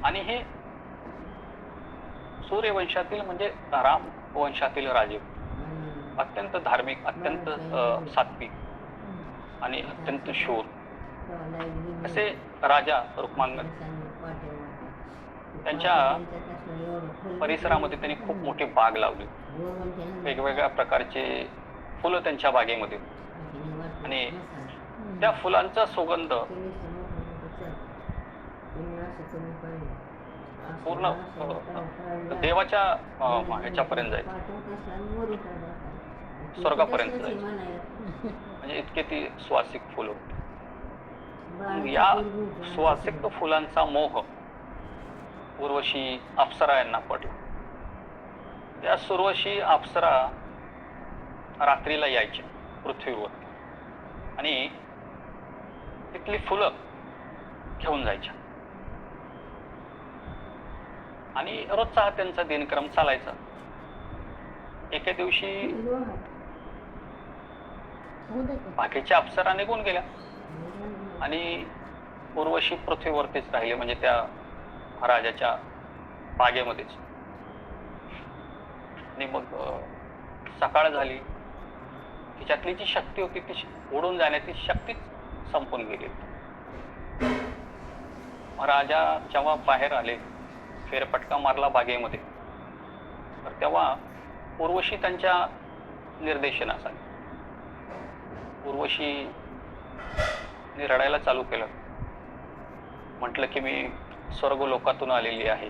आणि हे सूर्यवंशातील म्हणजे राम वंशातील राजे, अत्यंत धार्मिक, अत्यंत सात्विक आणि अत्यंत शूर असे राजा रुक्मांगद. त्यांच्या परिसरामध्ये त्यांनी खूप मोठी बाग लावली, वेगवेगळ्या प्रकारचे फुलं त्यांच्या बागेमध्ये, आणि त्या फुलांचा सुगंध पूर्ण देवाच्या ह्याच्यापर्यंत जायचं, स्वर्गापर्यंत जायचं. म्हणजे इतके ती सुवासिक फुलं होती. या सुवासिक फुलांचा मोह उर्वशी अप्सरा यांना पडला. त्या उर्वशी अप्सरा रात्रीला यायच्या पृथ्वीवर आणि तिथली फुलं घेऊन जायच्या आणि रोजचा हा त्यांचा दिनक्रम चालायचा. एके दिवशी बाकीच्या अप्सरा निघून गेल्या आणि उर्वशी पृथ्वीवरतीच राहिले, म्हणजे त्या राजाच्या बागेमध्येच. आणि मग सकाळ झाली, तिच्यातली जी शक्ती होती ती उडून जाण्याची शक्तीच संपून गेली. राजा जेव्हा बाहेर आले, फेरफटका मारला बागेमध्ये, तर तेव्हा उर्वशी त्यांच्या निर्देशनासाठी उर्वशी रडायला चालू केलं. म्हटलं की मी स्वर्ग लोकातून आलेली आहे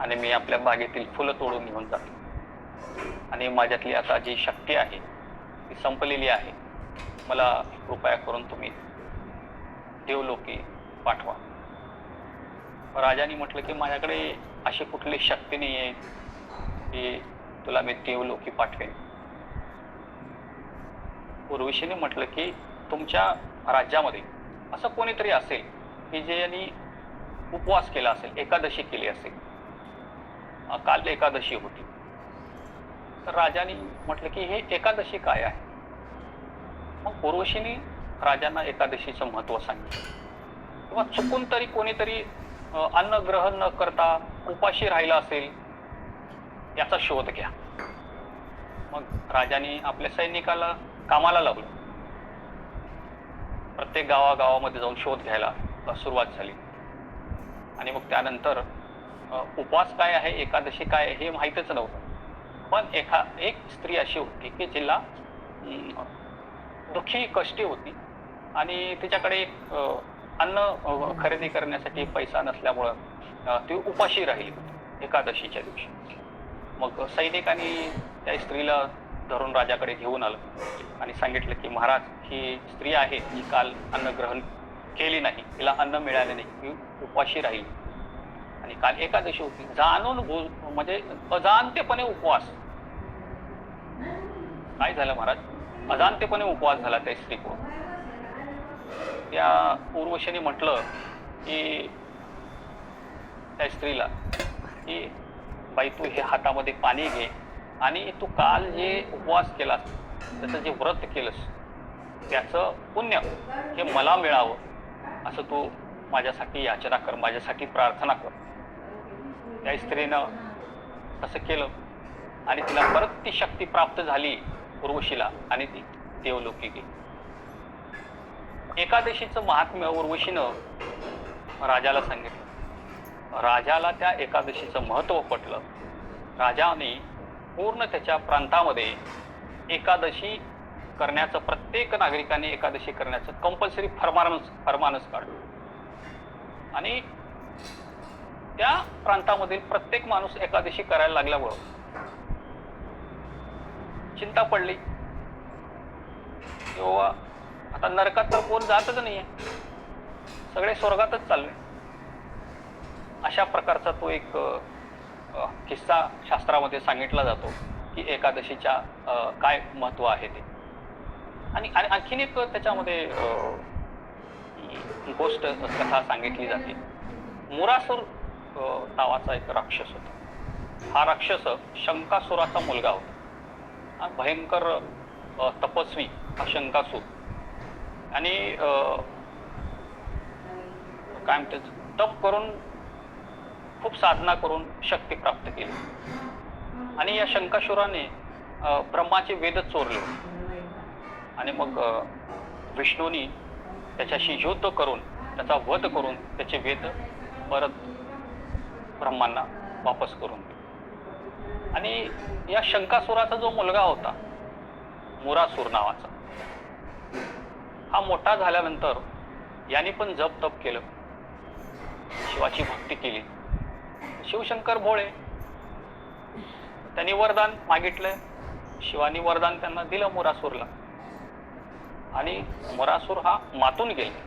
आणि मी आपल्या बागेतील फुलं तोडून घेऊन जाते आणि माझ्यातली आता जी शक्ती आहे ती संपलेली आहे. मला कृपया करून तुम्ही देवलोकी पाठवा. राजाने म्हटलं की माझ्याकडे अशी कुठली शक्ती नाही आहे की तुला मी देवलोकी पाठवेन. उर्वशीने म्हटलं की तुमच्या राज्यामध्ये असं कोणीतरी असेल की जे यांनी उपवास केला असेल, एकादशी केली असेल. काल एकादशी होती. तर राजाने म्हटलं की हे एकादशी काय आहे. मग उर्वशीने राजांना एकादशीचं महत्त्व सांगितलं. किंवा चुकून तरी कोणीतरी अन्न ग्रहण न करता उपाशी राहिला असेल याचा शोध घ्या. मग राजाने आपल्या सैनिकाला कामाला लावलं. प्रत्येक गावागावामध्ये जाऊन शोध घ्यायला सुरुवात झाली. आणि मग त्यानंतर उपवास काय आहे, एकादशी काय आहे हे माहीतच नव्हतं. पण एक स्त्री अशी होती की जिला दुःखी कष्टी होती आणि तिच्याकडे अन्न खरेदी करण्यासाठी पैसा नसल्यामुळं ती उपाशी राहिली होती एकादशीच्या दिवशी. मग सैनिकांनी त्या स्त्रीला धरून राजाकडे घेऊन आलं आणि सांगितलं की महाराज, ही स्त्री आहे जी काल अन्न ग्रहण केली नाही, तिला अन्न मिळाले नाही, ही उपाशी राहिली आणि काल एकादशी होती. जाणून म्हणजे अजाणतेपणे उपवास. काय झालं महाराज, अजाणतेपणे उपवास झाला त्या स्त्रीकडून. त्या उर्वशीने म्हटलं की त्या स्त्रीला की बाई, तू हे हातामध्ये पाणी घे आणि तू काल जे उपवास केलास, त्याचं जे व्रत केलंस, त्याचं पुण्य हे मला मिळावं असं तू माझ्यासाठी याचना कर, माझ्यासाठी प्रार्थना कर. त्या स्त्रीनं तसं केलं आणि तिला परत ती शक्ती प्राप्त झाली उर्वशीला आणि ती देवलोकी गेली. एकादशीचं महात्म्य उर्वशीनं राजाला सांगितलं. राजाला त्या एकादशीचं महत्त्व पटलं. राजाने पूर्ण त्याच्या प्रांतामध्ये एकादशी करण्याचं, प्रत्येक नागरिकाने एकादशी करण्याचं कंपल्सरी फरमानच काढलं आणि त्या प्रांतामधील प्रत्येक माणूस एकादशी करायला लागल्यामुळं चिंता पडली. किंवा आता नरकात तर कोण जातच नाहीये, सगळे स्वर्गातच चालले. अशा प्रकारचा तो एक किस्सा शास्त्रामध्ये सांगितला जातो की एकादशीच्या काय महत्व आहे ते. आणि आणखीन एक त्याच्यामध्ये गोष्ट कथा सांगितली जाते. मुरासूर नावाचा एक राक्षस होता. हा राक्षस शंकासुराचा मुलगा होता. हा भयंकर तपस्वी हा शंकासूर. आणि काय म्हणते, तप करून, खूप साधना करून शक्ती प्राप्त केली. आणि या शंकासुराने ब्रह्माचे वेदच चोरले आणि मग विष्णूंनी त्याच्याशी युद्ध करून, त्याचा वध करून त्याचे वेद परत ब्रह्मांना वापस करून दिले. आणि या शंकासुराचा जो मुलगा होता मुरासूर नावाचा, हा मोठा झाल्यानंतर याने पण जप तप केलं, शिवाची भक्ती केली. शिवशंकर भोळे, त्यांनी वरदान मागितलं. शिवानी वरदान त्यांना दिलं मुरासूरला. आणि मुरासूर हा मातून गेला,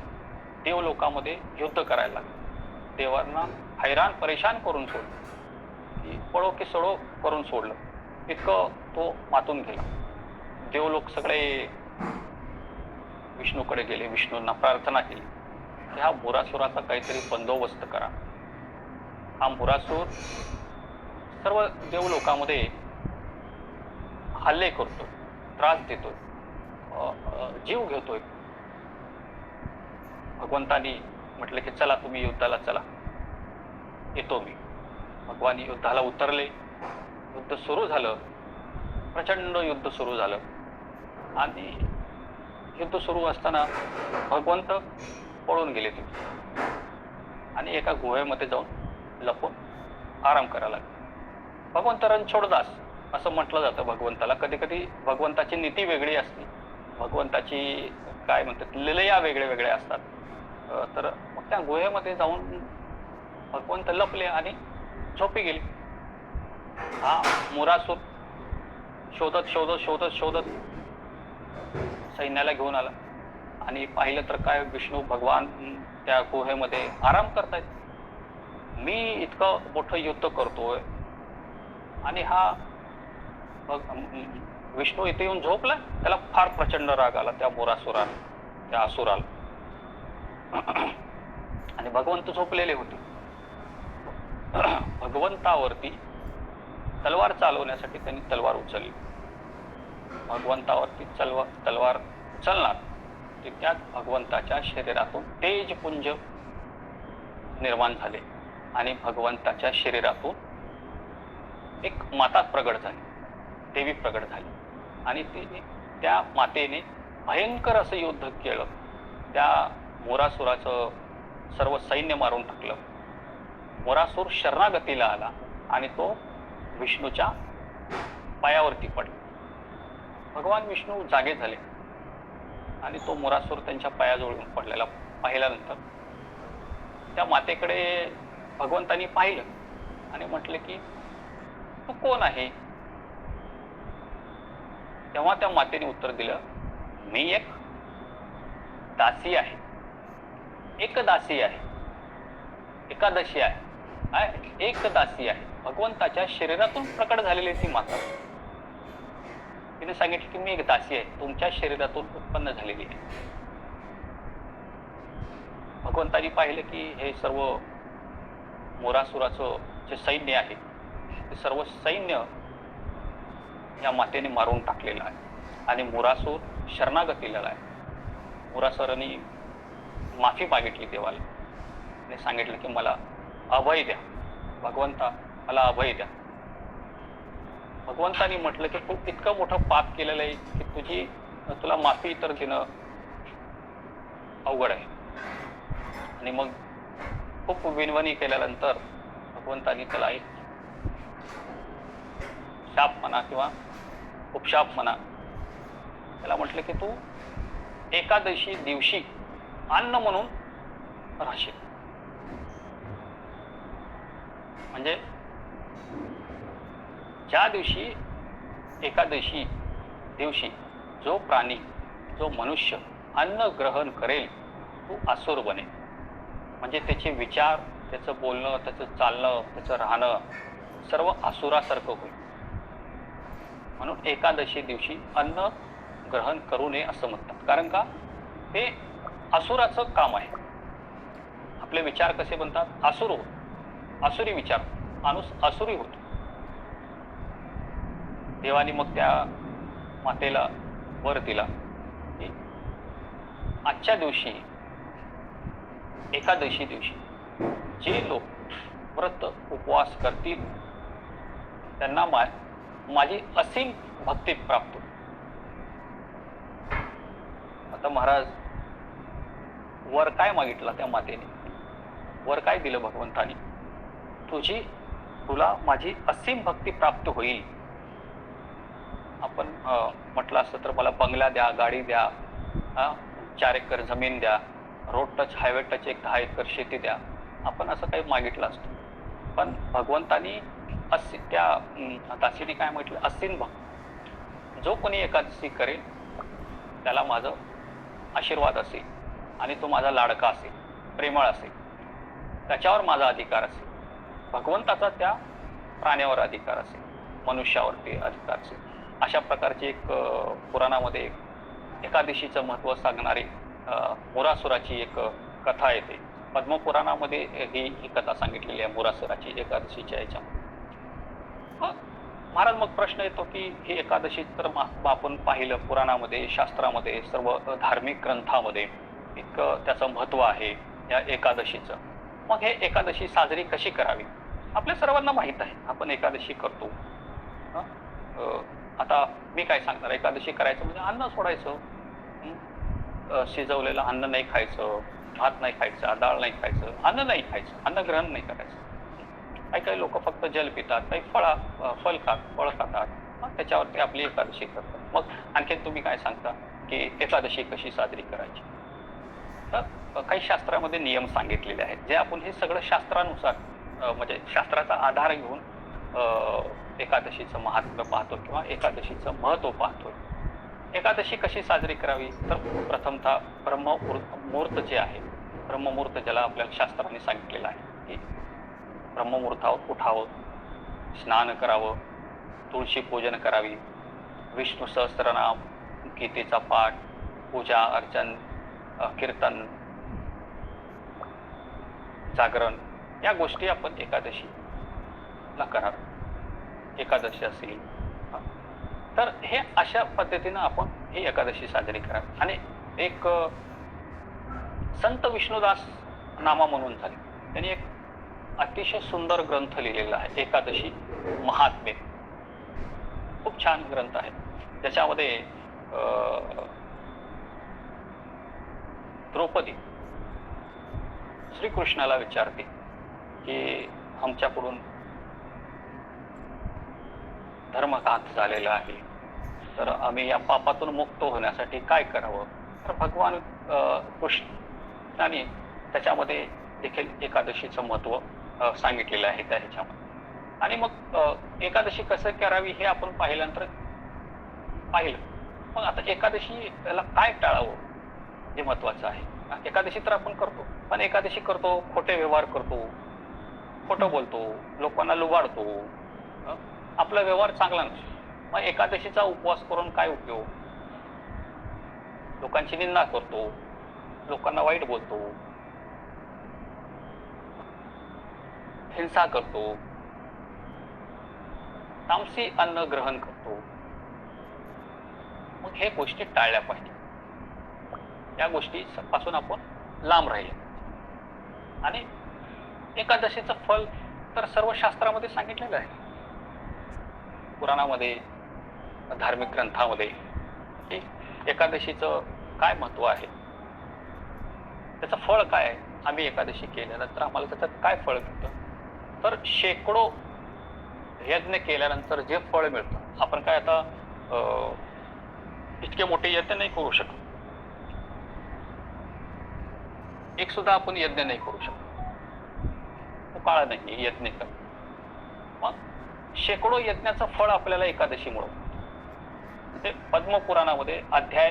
देवलोकामध्ये युद्ध करायला लागला. देवांना हैराण परेशान करून सोडलं, की पळो की सडो करून सोडलं. इतकं तो मातून गेला. देवलोक सगळे विष्णूकडे गेले, विष्णूंना प्रार्थना केली की हा मुरासुराचा काहीतरी बंदोबस्त करा. हा मुरासूर सर्व देवलोकामध्ये हल्ले करतोय, त्रास देतोय, जीव घेतोय. भगवंतानी म्हटलं की चला तुम्ही युद्धाला चला, येतो मी. भगवानी युद्धाला उतरले. युद्ध सुरू झालं, प्रचंड युद्ध सुरू झालं. आणि युद्ध सुरू असताना भगवंत पळून गेले तिथे आणि एका गुहेमध्ये जाऊन लपून आराम करायला लागले. भगवंत रणछोडदास असं म्हटलं जातं भगवंताला. कधी कधी भगवंताची नीती वेगळी असते, भगवंताची काय म्हणतात लीलया वेगळे वेगळे असतात. तर मग त्या गुहेमध्ये जाऊन भगवंत लपले आणि झोपी गेले. हा मुरासूर शोधत शोधत शोधत शोधत सैन्याला घेऊन आला आणि पाहिलं तर काय, विष्णू भगवान त्या गुहेमध्ये आराम करतायत. मी इतकं मोठं युद्ध करतोय आणि हा विष्णू इथे येऊन झोपला. त्याला फार प्रचंड राग आला त्या मुरासुराला, त्या असुराला. आणि भगवंत झोपलेले होते. भगवंतावरती तलवार चालवण्यासाठी त्यांनी तलवार उचलली. भगवंतावरती तलवार उचलणार ते त्यात भगवंताच्या शरीरातून तेजपुंज निर्माण झाले आणि भगवंताच्या शरीरातून एक माता प्रगट झाली, देवी प्रगट झाली. आणि त्या मातेने भयंकर असं युद्ध केलं. त्या मोरासुराचं सर्व सैन्य मारून टाकलं. मोरासूर शरणागतीला आला आणि तो विष्णूच्या पायावरती पडला. भगवान विष्णू जागे झाले आणि तो मोरासूर त्यांच्या पायाजवळ पडलेला पाहिल्यानंतर त्या मातेकडे भगवंतांनी पाहिलं आणि म्हटले की तू कोण आहे? तेव्हा त्या मातेने उत्तर दिलं, मी एक दासी आहे, एक दासी आहे, एकादशी आहे, एक दासी आहे. भगवंताच्या शरीरातून प्रकट झालेली ती माता. तिने सांगितलं की मी एक दासी आहे, तुमच्या शरीरातून उत्पन्न झालेली आहे. भगवंतांनी पाहिलं की हे सर्व मोरासुराचं जे सैन्य आहे ते सर्व सैन्य या मातेने मारून टाकलेलं आहे आणि मोरासूर शरणागतीला आहे. मोरासुराने माफी मागितली देवाला आणि सांगितलं की मला अभय द्या, भगवंता मला अभय द्या. भगवंतानी म्हटलं की तू इतकं मोठं पाप केलेलं आहे की तुला माफी तर देणं अवघड आहे. आणि मग खूप विनवणी केल्यानंतर भगवंतानी त्याला एक शाप म्हणा किंवा उपशाप म्हणा, त्याला म्हटलं की तू एकादशी दिवशी अन्न म्हणून राहशील. म्हणजे ज्या दिवशी एकादशी दिवशी जो प्राणी, जो मनुष्य अन्न ग्रहण करेल तो असुर बनेल. म्हणजे त्याचे विचार, त्याचं बोलणं, त्याचं चालणं, त्याचं राहणं सर्व असुरासारखं होईल. म्हणून एकादशी दिवशी अन्न ग्रहण करू नये असं म्हणतात. कारण का, ते असुराचं काम आहे. आपले विचार कसे बनतात? असुर होत, असुरी विचार, माणूस असुरी होतो. देवानी मग त्या मातेला वर दिला की आजच्या दिवशी, एकादशी दिवशी जे लोक व्रत उपवास करतील त्यांना माझी असीम भक्ती प्राप्त होईल. आता महाराज वर काय मागितलं त्या मातेने? वर काय दिलं भगवंतानी? तुला माझी असीम भक्ती प्राप्त होईल. आपण म्हटलं असतं तर मला बंगला द्या, गाडी द्या, 4 एकर जमीन द्या, road touch, highway touch, 10 acre शेती द्या, आपण असं काही मागितलं असतं. पण भगवंतानी त्या दासीने काय म्हटलं? असीम भक्त, जो कोणी एकादशी करेल त्याला माझं आशीर्वाद असेल आणि तो माझा लाडका असेल, प्रेमळ असेल, त्याच्यावर माझा अधिकार असेल. भगवंताचा त्या प्राण्यावर अधिकार असेल, मनुष्यावरती अधिकार असेल. अशा प्रकारची एक पुराणामध्ये एकादशीचं महत्त्व सांगणारी मुरासुराची एक कथा येते. पद्मपुराणामध्ये ही कथा सांगितलेली आहे मुरासुराची एकादशीच्या याच्यामध्ये. महाराज मग प्रश्न येतो की ही एकादशी तर आपण पाहिलं पुराणामध्ये, शास्त्रामध्ये, सर्व धार्मिक ग्रंथामध्ये इतकं त्याचं महत्त्व आहे या एकादशीचं. मग हे एकादशी साजरी कशी करावी? आपल्या सर्वांना माहीत आहे, आपण एकादशी करतो. आता मी काय सांगणार? एकादशी करायचं म्हणजे अन्न सोडायचं, शिजवलेलं अन्न नाही खायचं, भात नाही खायचा, डाळ नाही खायचं, अन्न नाही खायचं, अन्न ग्रहण नाही करायचं. काही लोक फक्त जल पितात, काही फळ खातात, त्याच्यावरती आपली एकादशी करतात. मग आणखीन तुम्ही काय सांगता की एकादशी कशी साजरी करायची? तर काही शास्त्रामध्ये नियम सांगितलेले आहेत, जे आपण हे सगळं शास्त्रानुसार म्हणजे शास्त्राचा आधार घेऊन एकादशीचं महात्म्य पाहतो किंवा एकादशीचं महत्त्व पाहतो. एकादशी कशी साजरी करावी? तर प्रथमतः ब्रह्ममुहूर्त जे आहे, ब्रह्ममुहूर्त ज्याला आपल्याला शास्त्राने सांगितलेलं आहे की ब्रह्ममुहूर्तावर उठावं, स्नान करावं, तुळशी पूजन करावी, विष्णू सहस्त्रनाम, गीतेचा पाठ, पूजा अर्चन, कीर्तन, जागरण, या गोष्टी आपण एकादशीला करावं. एकादशी असेल तर हे अशा पद्धतीनं आपण ही एकादशी साजरी करावी. आणि एक संत विष्णुदास नामा म्हणून झाले, त्यांनी एक अतिशय सुंदर ग्रंथ लिहिलेला आहे, एकादशी महात्म्य. खूप छान ग्रंथ आहे. त्याच्यामध्ये द्रौपदी श्रीकृष्णाला विचारते की आमच्याकडून धर्मघात झालेला आहे, तर आम्ही या पापातून मुक्त होण्यासाठी काय करावं? तर भगवान कृष्णाने त्याच्यामध्ये देखील एकादशीचं महत्त्व सांगितलेलं आहे त्या ह्याच्यामध्ये. आणि मग एकादशी कसं करावी हे आपण पाहिलं. मग आता एकादशी याला काय टाळावं हे महत्त्वाचं आहे. एकादशी तर आपण करतो, पण एकादशी करतो, खोटे व्यवहार करतो, खोटं बोलतो, लोकांना लुबाडतो, आपला व्यवहार चांगला नसतो. मग एकादशीचा उपवास करून काय उपयोग? लोकांची निंदा करतो, लोकांना वाईट बोलतो, हिंसा करतो, तामसी अन्न ग्रहण करतो. मग हे गोष्टी टाळल्या पाहिजे. या गोष्टी पासून आपण लांब राहिले. आणि एकादशीचं फल तर सर्व शास्त्रामध्ये सांगितलेलं आहे. पुराणामध्ये, धार्मिक ग्रंथामध्ये की एकादशीचं काय महत्व आहे, त्याचं फळ काय आहे. आम्ही एकादशी केल्यानंतर आम्हाला त्याचं काय फळ मिळतं. तर शेकडो यज्ञ केल्यानंतर जे फळ मिळतं, आपण काय आता इतके मोठे यज्ञ नाही करू शकत. एक सुद्धा आपण यज्ञ नाही करू शकत. तो काळ नाही यज्ञ कर. मग शेकडो यज्ञाचं फळ आपल्याला एकादशीमुळे ते पद्मपुराणामध्ये अध्याय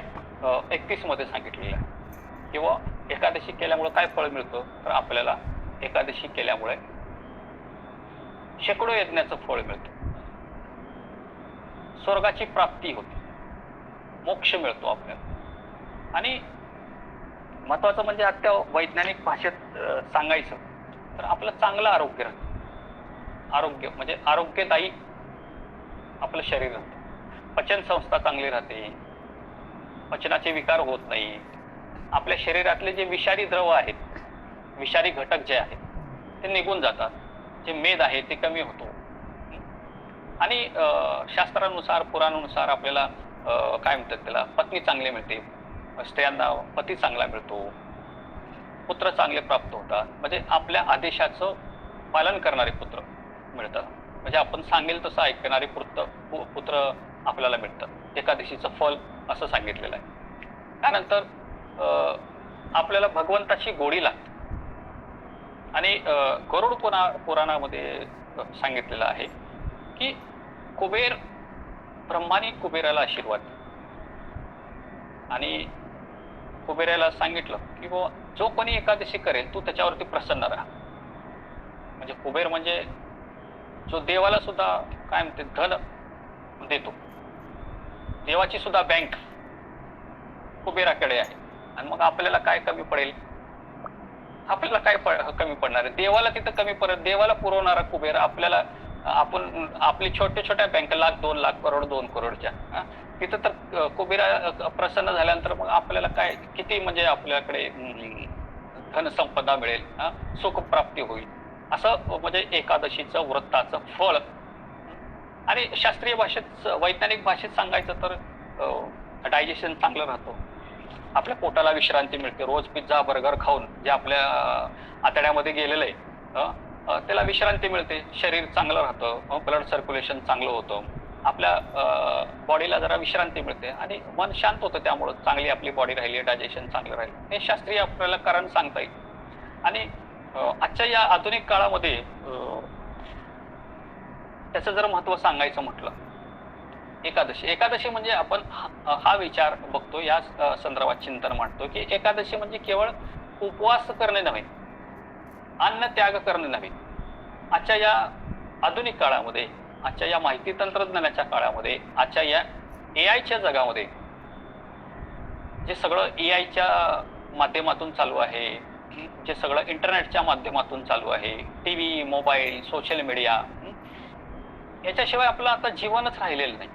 31 मध्ये सांगितलेलं आहे. किंवा एकादशी केल्यामुळे काय फळ मिळतं, तर आपल्याला एकादशी केल्यामुळे शेकडो यज्ञाचं फळ मिळतं. स्वर्गाची प्राप्ती होते, मोक्ष मिळतो आपल्याला. आणि महत्वाचं म्हणजे आता वैज्ञानिक भाषेत सांगायचं तर आपलं चांगलं आरोग्य राहतं. आरोग्य म्हणजे आरोग्यदायी आपलं शरीर राहतं. पचन संस्था चांगली राहते, पचनाचे विकार होत नाही. आपल्या शरीरातले जे विषारी द्रव आहेत, विषारी घटक जे आहेत ते निघून जातात. जे मेद आहे ते कमी होतो. आणि शास्त्रानुसार, पुराणानुसार आपल्याला काय म्हणतात त्याला, पत्नी चांगली मिळते, स्त्रियांना पती चांगला मिळतो, पुत्र चांगले प्राप्त होतात. म्हणजे आपल्या आदेशाचं पालन करणारे पुत्र मिळतात. म्हणजे आपण सांगेल तसं ऐकणारे पुत्र आपल्याला मिळतात. एकादशीचं फल असं सांगितलेलं आहे. त्यानंतर आपल्याला भगवंताची गोडी लागते. आणि गरुड पुराणामध्ये सांगितलेलं आहे की कुबेर, ब्रह्माने कुबेराला आशीर्वाद दिला आणि कुबेराला सांगितलं की जो कोणी एकादशी करेल तू त्याच्यावरती प्रसन्न राहा. म्हणजे कुबेर म्हणजे जो देवाला सुद्धा काय म्हणते धन देतो. देवाची सुद्धा बँक कुबेराकडे आहे. आणि मग आपल्याला काय कमी पडेल, आपल्याला काय कमी पडणार आहे. देवाला तिथं कमी पडेल. देवाला पुरवणारा कुबेर आपल्याला, आपण आपली छोट्या छोट्या बँक 1,00,000, 2,00,000, करोड, 2 करोडच्या तिथं तर कुबेरा प्रसन्न झाल्यानंतर मग आपल्याला काय किती म्हणजे आपल्याकडे धनसंपदा मिळेल, सुखप्राप्ती होईल. असं म्हणजे एकादशीचं व्रताचं फळ. आणि शास्त्रीय भाषेत, वैज्ञानिक भाषेत सांगायचं तर डायजेशन चांगलं राहतं. आपल्या पोटाला विश्रांती मिळते. रोज पिझ्झा बर्गर खाऊन जे आपल्या आतड्यामध्ये गेलेलं आहे त्याला विश्रांती मिळते. शरीर चांगलं राहतं, ब्लड सर्क्युलेशन चांगलं होतं, आपल्या बॉडीला जरा विश्रांती मिळते आणि मन शांत होतं. त्यामुळं चांगली आपली बॉडी राहिली, डायजेशन चांगलं राहिलं, हे शास्त्रीय आपल्याला कारण सांगता येईल. आणि आजच्या या आधुनिक काळामध्ये त्याचं जर महत्व सांगायचं म्हटलं, एकादशी म्हणजे आपण हा विचार बघतो, या संदर्भात चिंतन मांडतो की एकादशी म्हणजे केवळ उपवास करणे नव्हे, अन्न त्याग करणे नव्हे. आजच्या या आधुनिक काळामध्ये, आजच्या या माहिती तंत्रज्ञानाच्या काळामध्ये, आजच्या या एआयच्या जगामध्ये जे सगळं एआयच्या माध्यमातून चालू आहे, जे सगळं इंटरनेटच्या माध्यमातून चालू आहे, टीव्ही, मोबाईल, सोशल मीडिया, याच्याशिवाय आपलं आता जीवनच राहिलेलं नाही.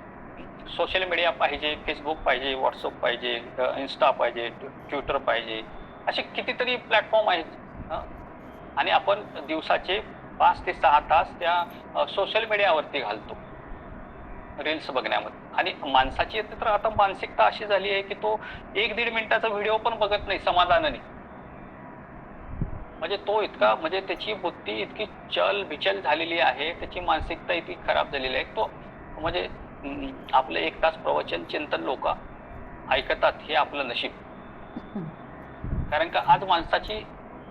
सोशल मीडिया पाहिजे, फेसबुक पाहिजे, व्हॉट्सअप पाहिजे, इन्स्टा पाहिजे, ट्विटर पाहिजे, असे कितीतरी प्लॅटफॉर्म आहेत. आणि आपण दिवसाचे 5 ते 6 तास त्या सोशल मीडियावरती घालतो रील्स बघण्यामध्ये. आणि माणसाची तर आता मानसिकता अशी झाली आहे की तो 1-1.5 मिनिटाचा व्हिडिओ पण बघत नाही समाधानाने. म्हणजे तो इतका, म्हणजे त्याची बुद्धी इतकी चल-बिचल झालेली आहे, त्याची मानसिकता इतकी खराब झालेली आहे. तो म्हणजे आपलं 1 तास प्रवचन, चिंतन लोक ऐकतात, हे आपलं नशीब. कारण का आज माणसाची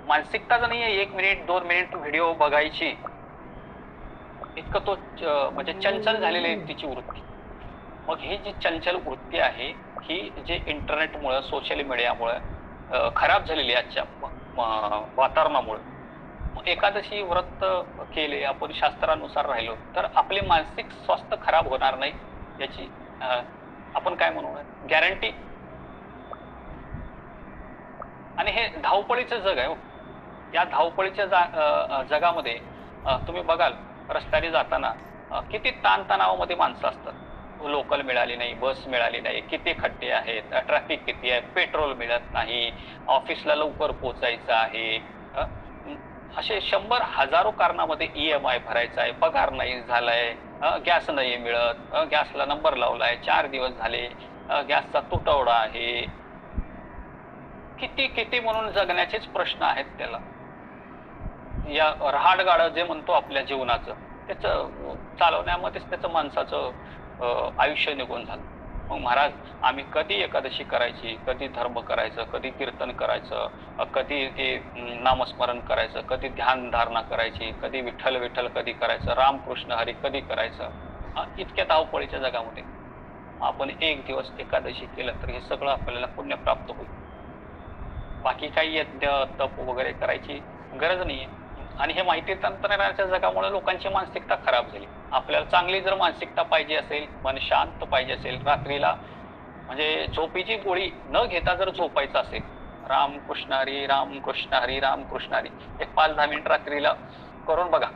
मानसिकताच नाही आहे 1 मिनिट 2 मिनिट व्हिडिओ बघायची. इतकं तो म्हणजे चंचल झालेली आहे तिची वृत्ती. मग ही जी चंचल वृत्ती आहे, ही जे इंटरनेटमुळं, सोशल मीडियामुळं खराब झालेली आहे आजच्या वातावरणामुळे. एकादशी व्रत केले, आपण शास्त्रानुसार राहिलो तर आपले मानसिक स्वास्थ्य खराब होणार नाही याची आपण काय म्हणू गॅरंटी. आणि हे धावपळीचं जग आहे. या धावपळीच्या जगामध्ये तुम्ही बघाल रस्त्याने जाताना किती ताणतणावामध्ये माणसं असतात. लोकल मिळाली नाही, बस मिळाली नाही, किती खड्डे आहेत, ट्रॅफिक किती आहे, पेट्रोल मिळत नाही, ऑफिसला लवकर पोचायचं आहे, असे 100 हजारो कारणामध्ये EMI भरायचा आहे, पगार नाही झालाय, गॅस नाही मिळत, गॅसला नंबर लावलाय, 4 दिवस झाले, गॅसचा तुटवडा आहे. किती किती म्हणून जगण्याचेच प्रश्न आहेत त्याला. या रहाटगाडं जे म्हणतो आपल्या जीवनाचं, त्याचं चालवण्यामध्येच त्याचं माणसाचं आयुष्य निघून झालं. मग महाराज, आम्ही कधी एकादशी करायची, कधी धर्म करायचं, कधी कीर्तन करायचं, कधी ते नामस्मरण करायचं, कधी ध्यान धारणा करायची, कधी विठ्ठल विठ्ठल कधी करायचं, रामकृष्ण हरी कधी करायचं. इतक्या धावपळीच्या जगामध्ये आपण एक दिवस एकादशी केलं तर हे सगळं आपल्याला पुण्य प्राप्त होईल. बाकी काही यज्ञ तप वगैरे करायची गरज नाहीये. आणि हे माहिती तंत्रज्ञानाच्या जगामुळे लोकांची मानसिकता खराब झाली. आपल्याला चांगली जर मानसिकता पाहिजे असेल, मन शांत पाहिजे असेल, रात्रीला म्हणजे झोपेची गोळी न घेता जर झोपायचं असेल, राम कृष्ण हरी राम कृष्ण हरी राम कृष्ण हरी एक 5-10 मिनिट रात्रीला करून बघा,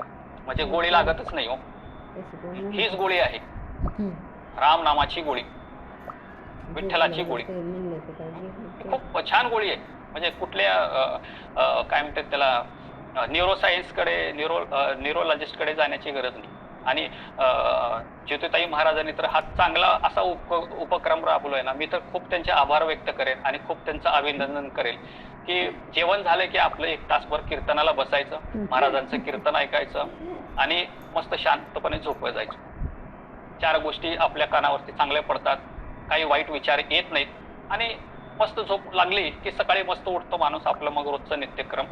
म्हणजे गोळी लागतच नाही हो. हीच गोळी आहे, राम नामाची गोळी, विठ्ठलाची गोळी. खूप छान गोळी आहे. म्हणजे कुठल्या काय म्हणतात त्याला, न्यूरोसायन्सकडे न्यूरोलॉजिस्टकडे जाण्याची गरज नाही. आणि ज्योतिताई महाराजांनी तर हा चांगला असा उपक्रम राबवलाय ना, मी तर खूप त्यांचे आभार व्यक्त करेन आणि खूप त्यांचं अभिनंदन करेल की जेवण झालं की आपलं 1 तासभर कीर्तनाला बसायचं, महाराजांचं कीर्तन ऐकायचं आणि मस्त शांतपणे झोपत जायचं. 4 गोष्टी आपल्या कानावरती चांगल्या पडतात, काही वाईट विचार येत नाहीत आणि मस्त झोप लागली की सकाळी मस्त उठतो माणूस, आपलं मग रोजचं नित्यक्रम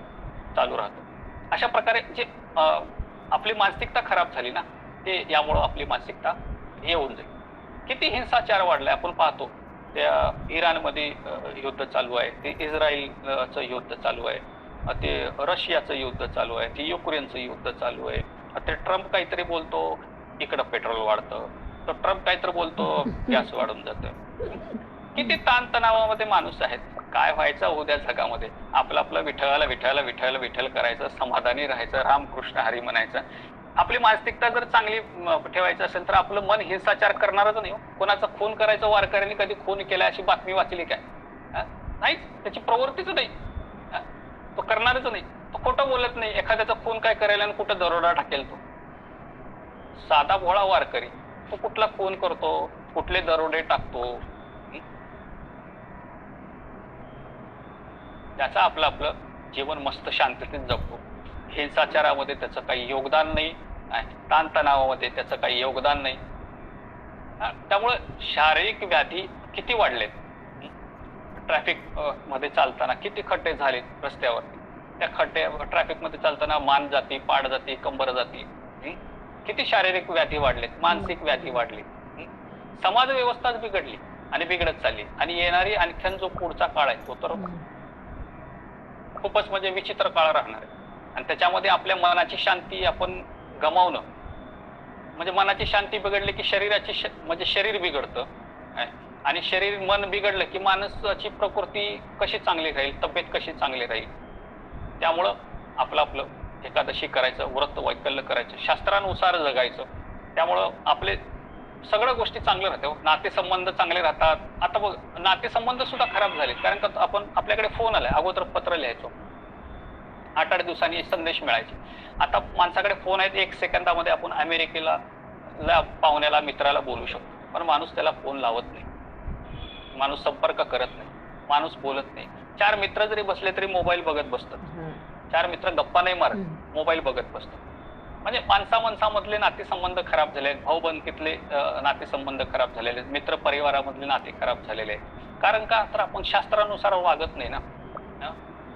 चालू राहतो. अशा प्रकारे जे आपली मानसिकता खराब झाली ना, ते यामुळं आपली मानसिकता हे होऊन जाईल. किती हिंसाचार वाढलाय आपण पाहतो. त्या इराणमध्ये युद्ध चालू आहे, ते इस्रायलचं युद्ध चालू आहे, ते रशियाचं युद्ध चालू आहे, ते युक्रेनचं युद्ध चालू आहे. ते ट्रम्प काहीतरी बोलतो, इकडं पेट्रोल वाढतं, तर ट्रम्प काहीतरी बोलतो, गॅस वाढून जातं. किती ताणतणावामध्ये माणूस आहेत. काय व्हायचं उद्या जगामध्ये? आपलं आपलं विठ्ठल विठ्ठल विठ्ठल विठ्ठल करायचं, समाधानी राहायचं, रामकृष्ण हरी म्हणायचं. आपली मानसिकता जर चांगली ठेवायची असेल तर आपलं मन हिंसाचार करणारच नाही हो. कोणाचा खून करायचं, वारकऱ्यांनी कधी खून केलाय अशी बातमी वाचली काय? नाहीच, त्याची प्रवृत्तीच नाही. तो करणारच नाही, तो खोटं बोलत नाही. एखाद्याचा खून काय करेल आणि कुठं दरोडा टाकेल? तो साधा भोळा वारकरी तो कुठला खून करतो, कुठले दरोडे टाकतो? त्याचं आपलं आपलं जीवन मस्त शांततेत जगतो. हिंसाचारामध्ये त्याचं काही योगदान नाही, ताणतणावामध्ये त्याचं काही योगदान नाही. त्यामुळे शारीरिक व्याधी किती वाढलेत. ट्रॅफिक मध्ये चालताना किती खड्डे झालेत रस्त्यावरती. त्या खड्डे ट्रॅफिक मध्ये चालताना मान जाती, पाड जाती, कंबर जाती. किती शारीरिक व्याधी वाढलेत, मानसिक व्याधी वाढली. समाज व्यवस्थाच बिघडली आणि बिघडत चालली. आणि येणारी आणखीन जो पुढचा काळ आहे तो तर खूपच म्हणजे विचित्र काळ राहणार आहे. आणि त्याच्यामध्ये आपल्या मनाची शांती आपण गमावणं, म्हणजे मनाची शांती बिघडली की शरीराची म्हणजे शरीर बिघडतं. आणि शरीर मन बिघडलं की माणसाची प्रकृती कशी चांगली राहील, तब्येत कशी चांगली राहील. त्यामुळं आपलं एकादशी करायचं, व्रत वैकल्य करायचं, शास्त्रानुसार जगायचं. त्यामुळं आपले सगळ्या गोष्टी चांगल्या राहतात. नातेसंबंध चांगले राहतात. आता बघ, नातेसंबंध सुद्धा खराब झाले कारण का आपण आपल्याकडे फोन आलाय. अगोदर पत्र लिहायचो, 8-8 दिवसांनी संदेश मिळायचे. आता माणसाकडे फोन आहेत, 1 सेकंदामध्ये आपण अमेरिकेला पाहुण्याला मित्राला बोलू शकतो. पण माणूस त्याला फोन लावत नाही, माणूस संपर्क करत नाही, माणूस बोलत नाही. 4 मित्र जरी बसले तरी मोबाईल बघत बसतात. 4 मित्र गप्पा नाही मारत, मोबाईल बघत बसतात. म्हणजे माणसामधले नातेसंबंध खराब झाले आहेत, भाऊबंदकीतले नातेसंबंध खराब झालेले आहेत, मित्र परिवारामधले नाते खराब झालेले आहेत. कारण का तर आपण शास्त्रानुसार वागत नाही ना.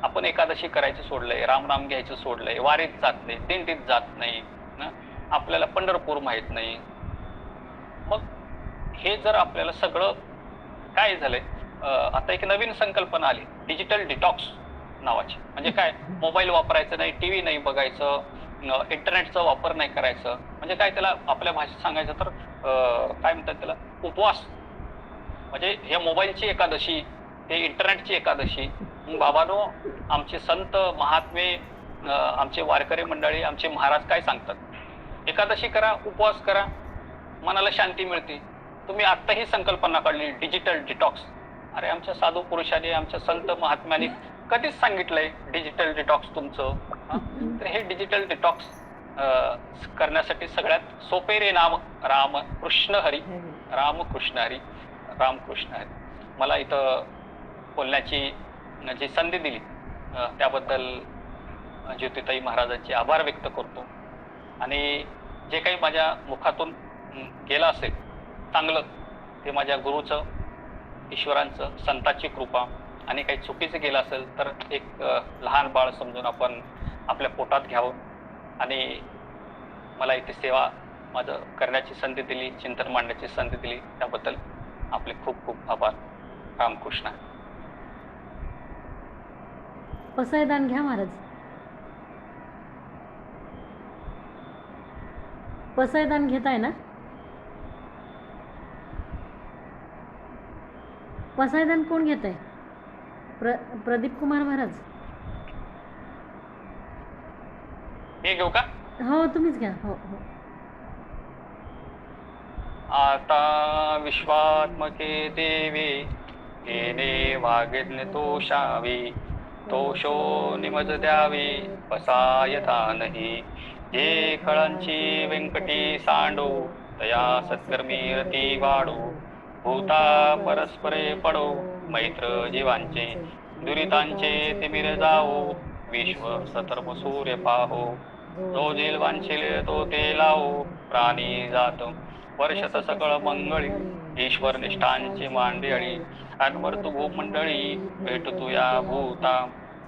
आपण एकादशी करायचं सोडलंय, रामनाम घ्यायचं सोडलंय, वारीत जात नाही, दिंडीत जात नाही, आपल्याला पंढरपूर माहित नाही. मग हे जर आपल्याला सगळं काय झालंय, आता एक नवीन संकल्पना आली, डिजिटल डिटॉक्स नावाची. म्हणजे काय, मोबाईल वापरायचं नाही, टीव्ही नाही बघायचं, इंटरनेटचा वापर नाही करायचं. म्हणजे काय, त्याला आपल्या भाषेत सांगायचं तर काय म्हणतात त्याला, उपवास. म्हणजे हे मोबाईलची एकादशी, हे इंटरनेटची एकादशी. बाबांनो, आमचे संत महात्मे, आमचे वारकरी मंडळी, आमचे महाराज काय सांगतात, एकादशी करा, उपवास करा, मनाला शांती मिळते. तुम्ही आत्ता ही संकल्पना काढली डिजिटल डिटॉक्स. अरे आमच्या साधू पुरुषांनी, आमच्या संत महात्म्यांनी कधीच सांगितलंय डिजिटल डिटॉक्स तुमचं? तर हे डिजिटल डिटॉक्स करण्यासाठी सगळ्यात सोपे रे नाम राम कृष्ण हरी, रामकृष्ण हरी, रामकृष्ण हरी. मला इथं बोलण्याची जी संधी दिली त्याबद्दल ज्योतिताई महाराजांचे आभार व्यक्त करतो. आणि जे काही माझ्या मुखातून गेलं असेल चांगलं, ते माझ्या गुरुचं, ईश्वरांचं, संतांची कृपा. आणि काही चुकीचं गेलं असेल तर एक लहान बाळ समजून आपण आपल्या पोटात घ्यावं. आणि मला इथे सेवा माझं करण्याची संधी दिली, चिंतन मांडण्याची संधी दिली, त्याबद्दल आपले खूप खूप आभार. रामकृष्ण. पसायदान घ्या महाराज. पसायदान घेताय ना? पसायदान कोण घेत आहे? प्रदीप कुमार महाराज. हे घेऊ का? हो तुम्हीच घ्या. हो हो. आता विश्वात्मके देवे येणे वागेज्ञ तोषावे, तोषो निमज द्यावे पसायता नाही. जे खळांची व्यंकटी सांडो, तया सत्कर्मी रती वाढो. भूता परस्परे पडो, मैत्र जीवांचे दुरितांचे तिमिर जाओ. विश्व सतर्प सूर्य पाहो, जो जेल वांछिले तो ते लावो. प्राणी जात वर्षत सकळ मंगळी, ईश्वर निष्ठांची मांडळी. अनवर्तु भूमंडळी भेटतु या भूता.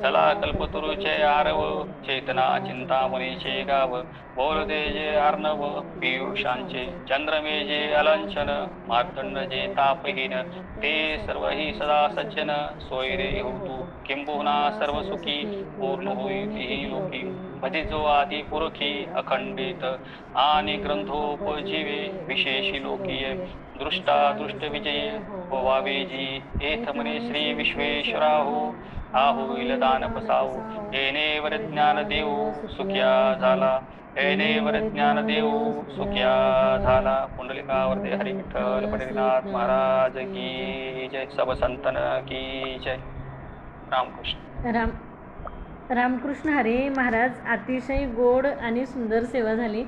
चला कल्पतरुचे आरव, चेतना चिंता मुनीचे गाव. बोल दे जे अर्णव पियुषांचे, चंद्रमे जे अलंचन. मार्तंड जे तापहीन, ते सर्व ही सदा सज्जन. सोयरे होतू किंबहुना सर्व सुखी, पूर्ण होई लोकी. भजे जो आदि पुरखी अखंडित, आणि ग्रंथोपजीवे विशेषी लोकीय. दृष्टा दृष्ट विजय होवावे जी, एथ म्हणे श्री विश्वेश्वराहो. हा होईल दान पसाऊ, येणेवर ज्ञान देऊ सुख्या झाला. येणेवर ज्ञान देऊ सुख्या झाला. पुंडलिकावरती हरी विठ्ठल पंढरीनाथ महाराज की जय. सब संतन की जय. रामकृष्ण. रामकृष्ण हरी महाराज. अतिशय गोड आणि सुंदर सेवा झाली.